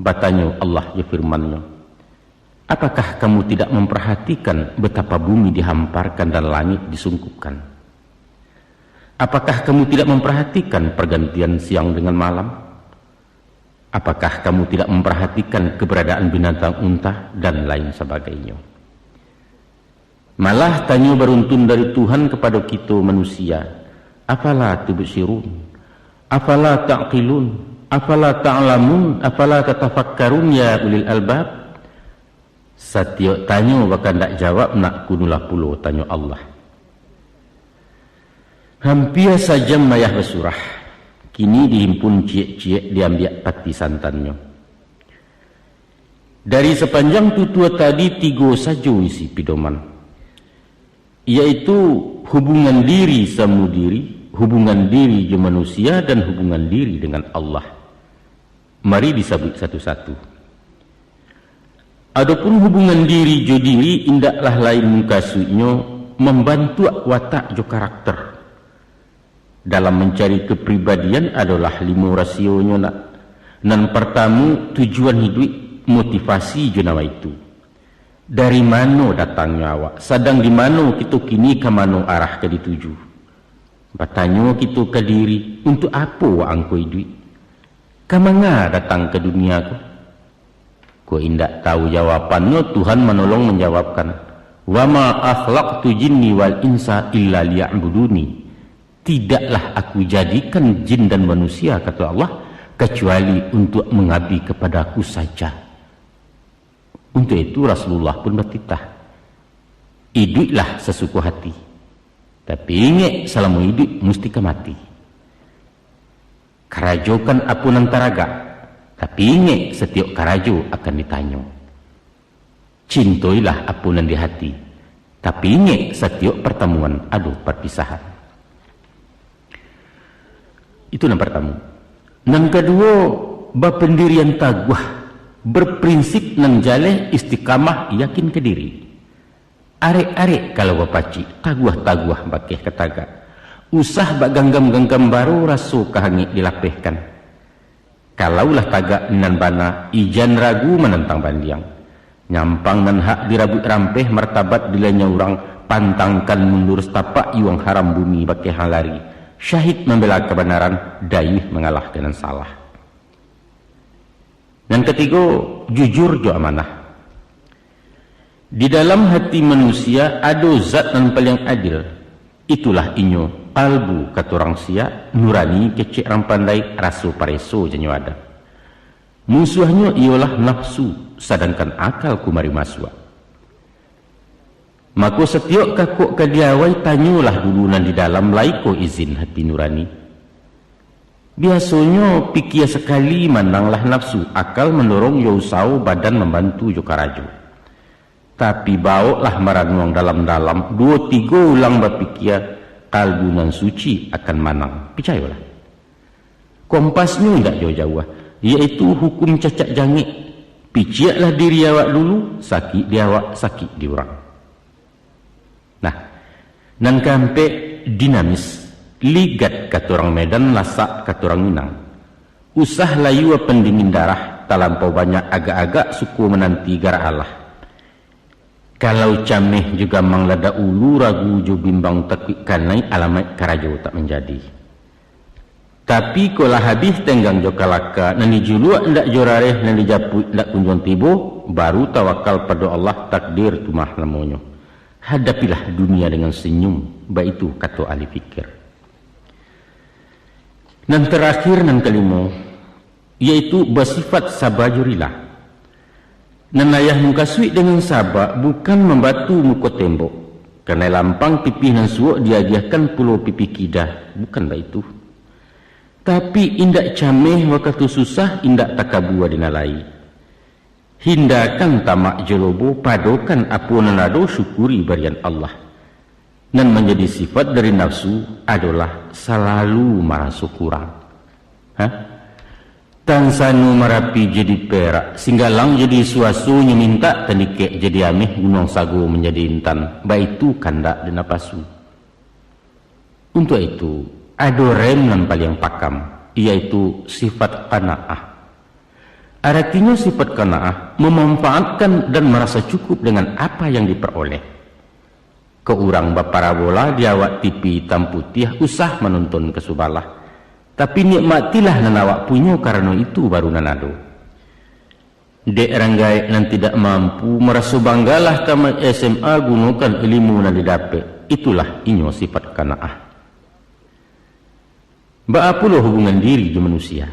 Batanya Allah ya firmannya, apakah kamu tidak memperhatikan betapa bumi dihamparkan dan langit disungkupkan? Apakah kamu tidak memperhatikan pergantian siang dengan malam? Apakah kamu tidak memperhatikan keberadaan binatang unta dan lain sebagainya? Malah tanya beruntun dari Tuhan kepada kita manusia, afala tubsirun, afala ta'qilun. Afala ta'lamun, afala tatafakkarun ya ulil albab. Setiap tanya bahkan tak jawab nak kunulah pulo tanya Allah. Hampir saja mayah bersurah, kini dihimpun ciek-ciek diambil pati santannya. Dari sepanjang tutua tadi 3 saja isi pidoman, yaitu hubungan diri sama diri, hubungan diri je manusia dan hubungan diri dengan Allah. Mari disebut satu-satu. Adapun hubungan diri jo diri indaklah lain mengkasuinya membantu watak jo karakter. Dalam mencari kepribadian adalah 5 rasionya nak. Nan pertama tujuan hidup, motivasi jo nawa itu. Dari mana datangnya awak? Sedang di mana kita kini ke mana arah ke dituju? Bertanya kita ke diri, untuk apa awak angkoi duit? Kamanga datang ke dunia ku? Ku indak tahu jawapannya, Tuhan menolong menjawabkan. Wa ma akhlaqtu jinni wal insa illa liya'buduni. Tidaklah aku jadikan jin dan manusia, kata Allah, kecuali untuk mengabdi kepada aku saja. Untuk itu Rasulullah pun bertitah, hiduplah sesuku hati, tapi ingat selama hidup mesti mati. Karajokan apunan taraga, tapi ingat setiap karajo akan ditanya. Cintoilah apunan di hati, tapi ingat setiap pertemuan ada perpisahan. Itu yang pertama. Yang kedua, berpendirian taguh, berprinsip nan jaleh istiqamah yakin ke diri. Arek-arek kalau bapaci taguh-taguh bakeh ketaga. Usah bak ganggam-ganggam baru rasu kahangit dilapehkan. Kalaulah tagak nan bana ijan ragu menentang bandiang. Nyampang nan hak dirabut rampeh martabat dilanya orang pantangkan mundur setapak iwang haram bumi bakeh halari. Syahid membela kebenaran, dayuh mengalah dengan salah. Yang ketiga, jujur jo amanah. Di dalam hati manusia ada zat yang paling adil. Itulah inyo kalbu kata orang sia, nurani kecek rampandai, rasu pareso janyo ada. Musuhnya ialah nafsu, sedangkan akal kumari maswa. Maka setiap kakuk kadiawai tanyalah dulu nan di dalam laiko izin hati nurani. Biasanya pikir sekali mandanglah nafsu, akal mendorong yausau badan membantu jokarajo. Tapi bawalah maranguang dalam-dalam 2-3 ulang berpikir kalbu nan suci akan manang. Percayalah. Kompasnya tidak jauh-jauh, yaitu hukum cacak jangik. Piciaklah diri awak dulu, sakit di awak, sakit di orang. Nah, nan kampe dinamis, ligat kata orang Medan, lasak kata orang Minang. Usah layu pendingin darah, talampau banyak agak-agak suku menanti gara Allah. Kalau cameh juga manglada ulu ragu jo bimbang takwik kanai alamat karajo tak menjadi. Tapi kalau habis tenggang jo kalaka nani julua ndak jorareh nani japut ndak kunjung tibo, baru tawakal pada Allah takdir tumah lamonyo. Hadapilah dunia dengan senyum, baik itu kata ahli fikir. Dan terakhir dan kelima, yaitu bersifat sabajurilah. Nanayah mengkasui dengan sabar bukan membatu muka tembok. Kerana lampang pipih dan suak diagiahkan pulau pipih kidah. Bukan baik itu. Tapi indak cameh waktu susah indak takabua dinalai. Hindarkan tamak jelobo, padokan apa nanado syukuri barian Allah. Dan menjadi sifat dari nafsu adalah selalu merasa kurang. Tansanu merapi jadi perak, singgalang jadi suasunya minta tandike jadi amih gunung sago menjadi intan. Baik itu kandak dan napasu. Untuk itu ada rem yang paling pakam, yaitu sifat qanaah. Artinya sifat qanaah memanfaatkan dan merasa cukup dengan apa yang diperoleh. Ke orang baparabola diawak TV hitam putih usah menonton kesubalah. Tapi nikmatilah nan awak punya karena itu baru nanado. Dek ranggai nan tidak mampu merasa banggalah tamat SMA gunakan ilmu nan didapat. Itulah inyo sifat qanaah. Baapulah hubungan diri di manusia.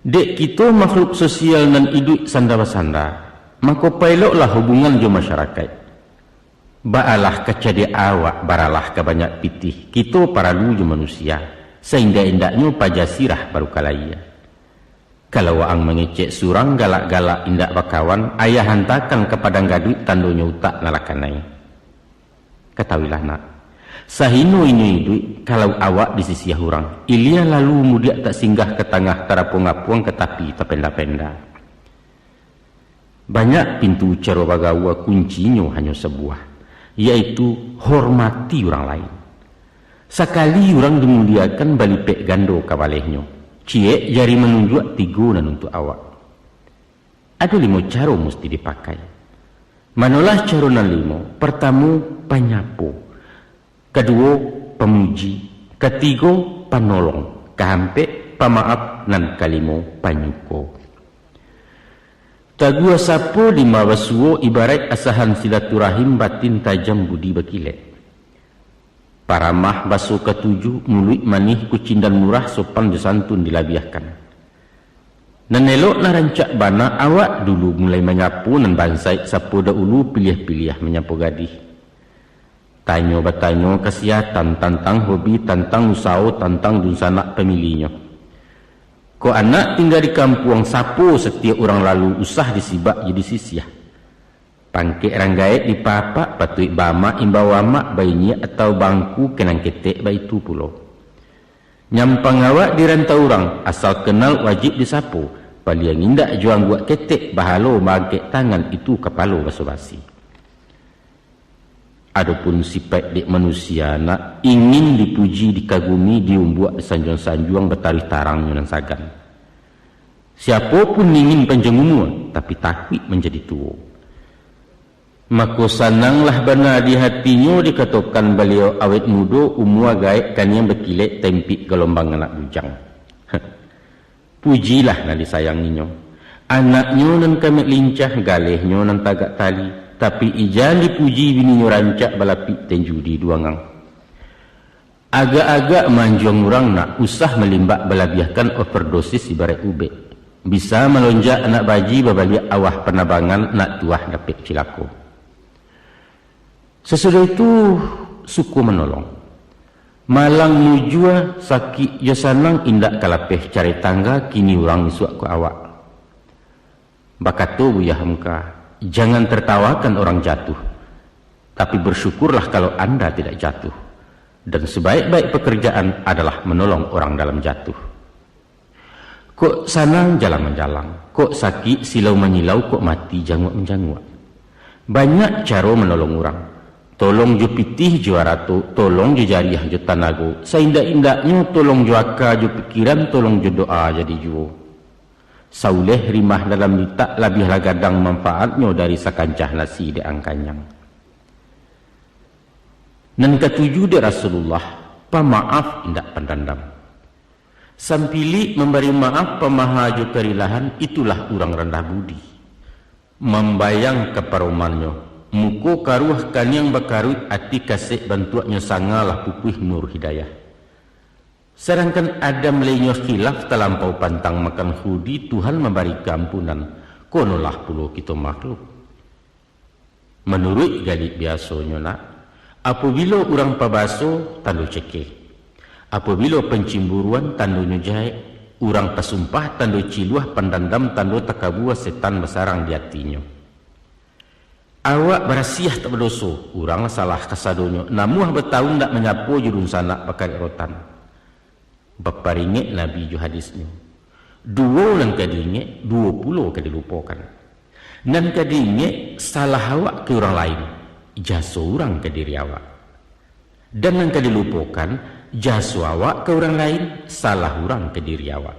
Dek kita makhluk sosial nan hidup sanda-sanda, maka pailoklah hubungan jo masyarakat. Baalah kecadi awak baralah ke banyak pitih. Kita para luju manusia, seindah-indahnya pajasirah baru kalaya. Kalau ang mengecek surang galak-galak indak bakawan, ayah hantakan kepada gaduit tandonya utak nalakanai. Ketahuilah nak, sahino ini duit kalau awak di sisi hurang, ilia lalu mudia tak singgah ke tengah terapuang-apuang ke tapi terpenda-penda. Banyak pintu cara bagawa kuncinya hanya sebuah, yaitu hormati orang lain. Sekali orang dimuliakan balipek gando kabalehnya, cie jari menunjuk tigunan untuk awak. Ada 5 cara mesti dipakai. Manalah cara nan 5? Pertama, penyapu. Kedua, pemuji. Ketiga, penolong. Kehampe, pemaaf. Dan kelima, penyuko. Tagua sapo di mawasuo ibarat asahan silaturahim batin tajam budi bakilek. Paramah baso ke-7 mulut manih kucing dan murah sopan disantun dilabiahkan. Nanelok na rancak bana awak dulu mulai menyapu nan bansai sapo dahulu pilih-pilih menyapu gadih. Tanyo batanyo kesihatan tantang hobi tantang usaha tantang dunsanak pemilihnya. Ko anak tinggal di kampung sapu setiap orang lalu usah disibak jadi sisiah. Pangkek ranggait di papak patui bama imbawama bayinya atau bangku kenang ketek baitu pulau. Nyampang awak di rantau orang asal kenal wajib disapu. Paliang indak juang buat ketek bahalo magek tangan itu kepala basa-basi. Adapun sifat dek manusia nak ingin dipuji dikagumi diumbuak disanjuang-sanjuang bertarih tarangnya dan sagan. Siapapun ingin panjang umur tapi takut menjadi tua. Maka sananglah bana di hatinya dikatakan beliau awet muda umur gaib kan yang berkilat tempik gelombang anak bujang. Pujilah nak disayanginya. Anaknya nan kami lincah galehnya nan tagak tali. Tapi ijan dipuji bininya rancak balapik tenjudi duangang. Agak-agak manjong orang nak usah melimbak balabiahkan overdosis ibarat ubek. Bisa melonjak anak baji babaliak awah penabangan nak tuah dapet cilako. Sesudah itu suku menolong. Malang mujua sakit jasanang indak kalapeh cari tangga kini orang isuak ku awak. Bakatu buyah muka, jangan tertawakan orang jatuh. Tapi bersyukurlah kalau anda tidak jatuh. Dan sebaik-baik pekerjaan adalah menolong orang dalam jatuh. Kok sanang jalan menjalang, kok sakit silau menyilau, kok mati jangwak menjangwak. Banyak cara menolong orang. Tolong jo pitih jo arato, tolong jo jariah jo tanago. Seindak-indaknya tolong jo aka jo pikiran, tolong jo doa jadi juo. Sauleh rimah dalam litak labihlah gadang manfaatnya dari sakancah nasi de angkanyang. Dan ketujuh de Rasulullah, pemaaf indak pendendam. Sampili memberi maaf pemaha jo kerilahan, itulah orang rendah budi. Membayang keparomannya. Muko karuh kanyang bakarut ati kasih bantuannya sangalah pupuh nur hidayah. Sedangkan ada melainnya khilaf terlampau pantang makan hudi, Tuhan memberi keampunan. Konolah puluh kita makhluk. Menurut galik biasanya nak, apabila orang pabaso tanda cekeh, apabila pencimburuan tanda jahit, orang pesumpah tanda ciluah pendandam tanda takabuah setan besarang di hatinya. Awak berasiah tak berdosa, orang salah kasadonya. Namuah bertahun tak menyapu jurun sanak pakai rotan. Baparingit Nabi ju hadisnya. 2 lang kadinge, 20 kadilupakan. Nan kadinge salah awak ke orang lain, jasa orang ke diri awak. Dan nan kadilupakan jasa awak ke orang lain, salah orang ke diri awak.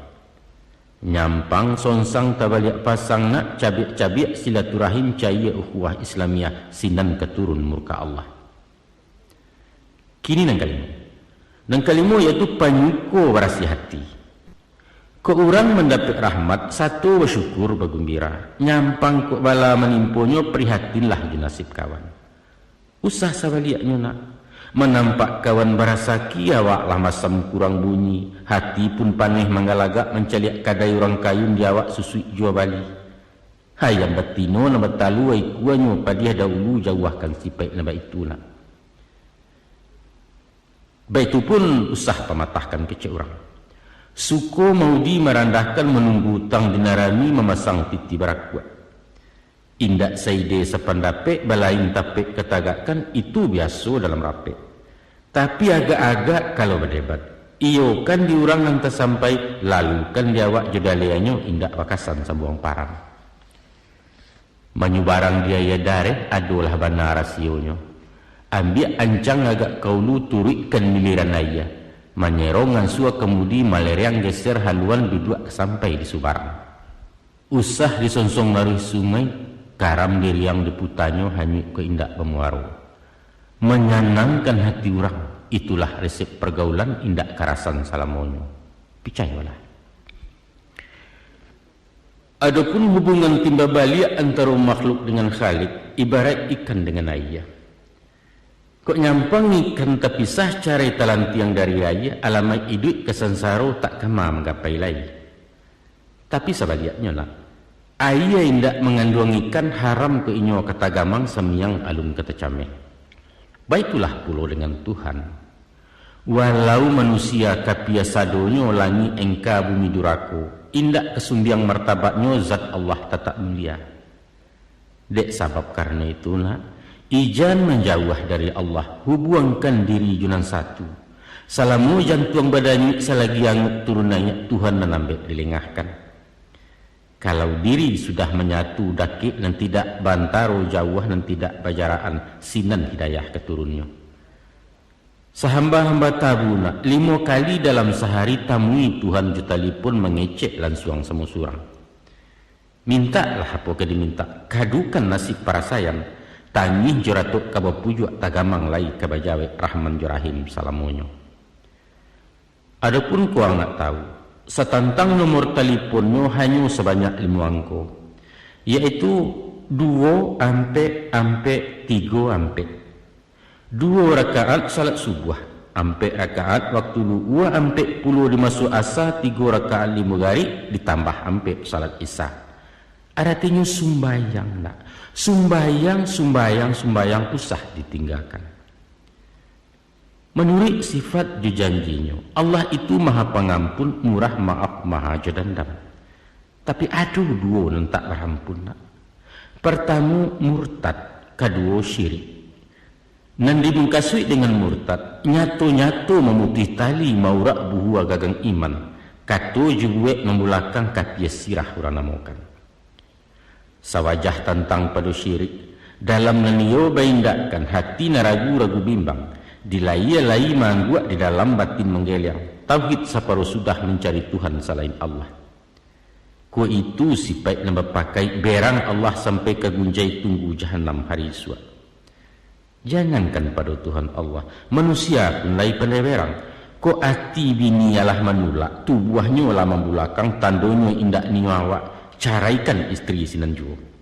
Nyampang sonsang tabaliak pasang nak cabik-cabik silaturahim cahaya ukhuwah Islamiyah sinan keturun murka Allah. Kini nang kalimo. Nang kalimo iaitu panyuko berasi hati. Ko orang mendapat rahmat satu bersyukur bergembira. Nyampang ko bala menimponyo prihatinlah di nasib kawan. Usah sabaliaknya nak. Menampak kawan berasaki awak lah masam kurang bunyi. Hati pun panih mangalagak mencaliak kadai orang kayun di awak susui jua bali. Hayam betino na betalu ai kuanyo padiah dahulu jauhkan sipai na baitu nak. Baitu pun usah pematahkan kecek orang. Suko maudi merandahkan menunggu utang dinarami memasang titi barakuat. Indak saide sepandapek balain tapek ketagakan itu biasa dalam rapek. Tapi agak-agak kalau berdebat. Iyo kan diurang nanti sampai lalu kan diawak jedaleanyo indak bakasan sabuang parang. Menyubarang dia ya dareh adalah benar rasionyo. Ambil ancang agak kaulu turikkan miliran ayah. Menyerongan sua kemudi maleriang geser haluan duduk sampai di Subarang. Usah disonsong dari sungai. Karam diri yang diputanyo hanyut ke indak pemuaro. Menyenangkan hati orang, itulah resep pergaulan indak karasan salamonyo. Picayalah. Adapun hubungan timba balik antara makhluk dengan Khalik ibarat ikan dengan ayah. Kok nyampang ikan terpisah cari talantiang dari ayah, alamai hidup kesansaro tak kema menggapai lain. Tapi sebaliknya lah. Ayah indak mengandung ikan haram ke inyo kata gamang semiang alun kata cameh. Baitulah pulo dengan Tuhan. Walau manusia kapiasadonyo langi engka bumi durako, indak kesumbiang martabatnyo zat Allah tetap mulia. Dek sebab karena itulah, ijan menjauh dari Allah, hubungkan diri junan satu. Salamu jantung badannya selagi yang turunannya Tuhan menambah dilengahkan. Kalau diri sudah menyatu dakik dan tidak bantaro jauh dan tidak bajaraan sinan hidayah keturunnya. Sehamba-hamba tabuna 5 kali dalam sehari tamui Tuhan jutalipun mengecek lansuang semusurang. Mintalah apa ke diminta, kadukan nasib para sayang, tangih joratuk kabapujua tagamang lai kabajawe rahman jorahim salamonyo. Adapun kuang nak tahu, setantang nomor teleponnya hanya sebanyak 5 angka, yaitu 2 ampe 3 ampe 2 rakaat salat subuh, ampe rakaat waktu 2 ampe 10 dimasuk asa, 3 rakaat 5 gari ditambah ampe salat isya. Artinya sumbayang nak, sumbayang usah ditinggalkan. Menurut sifat dijanjinya, Allah itu maha pengampun, murah maaf, maha jadandam. Tapi aduh 2 yang tak berampun nak. Pertama murtad, kedua syirik. Nan dibungkasui dengan murtad, nyato-nyato memutih tali maurak buhua gagang iman. Kato jubuek membulakang katia sirah orang namokan. Sawajah tentang pada syirik, dalam nanio baindakan hati naragu-ragu bimbang. Dilai-lai mangguak di dalam batin menggeliang. Tauhid saparuh sudah mencari Tuhan selain Allah. Ku itu sipai nambah pakai berang Allah sampai ke gunjai tunggu jahanam hari suat. Jangankan pada Tuhan Allah, manusia pun lai pandai berang. Ko ati bini ialah manulak, tubuhnya lah membulakang, tandonya indak niawak, caraikan istri sinanjuo.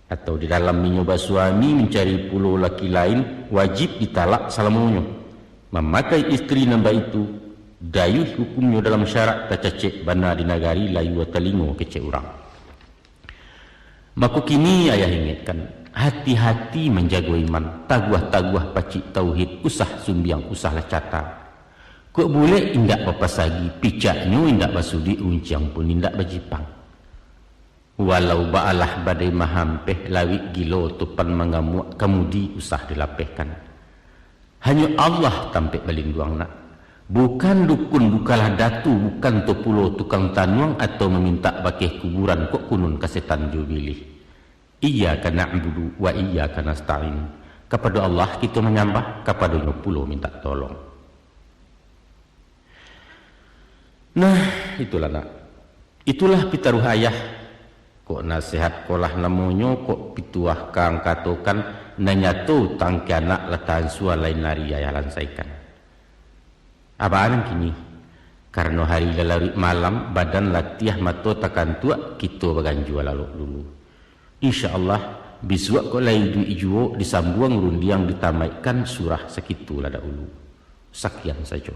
Atau di dalam menyoba suami mencari pulau laki lain, wajib ditalak salamonyo. Memakai istri nambah itu, dayuh hukumnya dalam syarat tacacek bana di nagari layu telingo kecek orang. Maka kini ayah ingatkan, hati-hati menjaga iman, taguah-taguah pacik tauhid, usah sumbiang, usahlah cata. Kok boleh indak papasagi, picaknya indak basudi, unciang pun indak bajipang. Walau ba'alah badai mahampeh lawik gilo tupan mengamuak kemudi usah dilapehkan. Hanya Allah tampik baling duang nak. Bukan dukun, bukalah datu, bukan topulo tukang tanuang atau meminta bakih kuburan kok kunun kasetan jubilih. Iyyaka na'budu wa iyyaka nasta'in. Kepada Allah kita menyembah, kepada pulo minta tolong. Nah, itulah nak. Itulah pitaruh ayah. Kok nasihat kolah namonyo kok pituah kang katokan nanyato tangki anak letahan sua lain nari ayah lansaikan. Apaan kini? Karena hari lalari malam badan latiah mato takan tua kita baganjua lalu dulu. InsyaAllah Biswa ko lay du ijuo disambuang rundiang ditamaikan surah sekitu lada ulu. Sekian saja.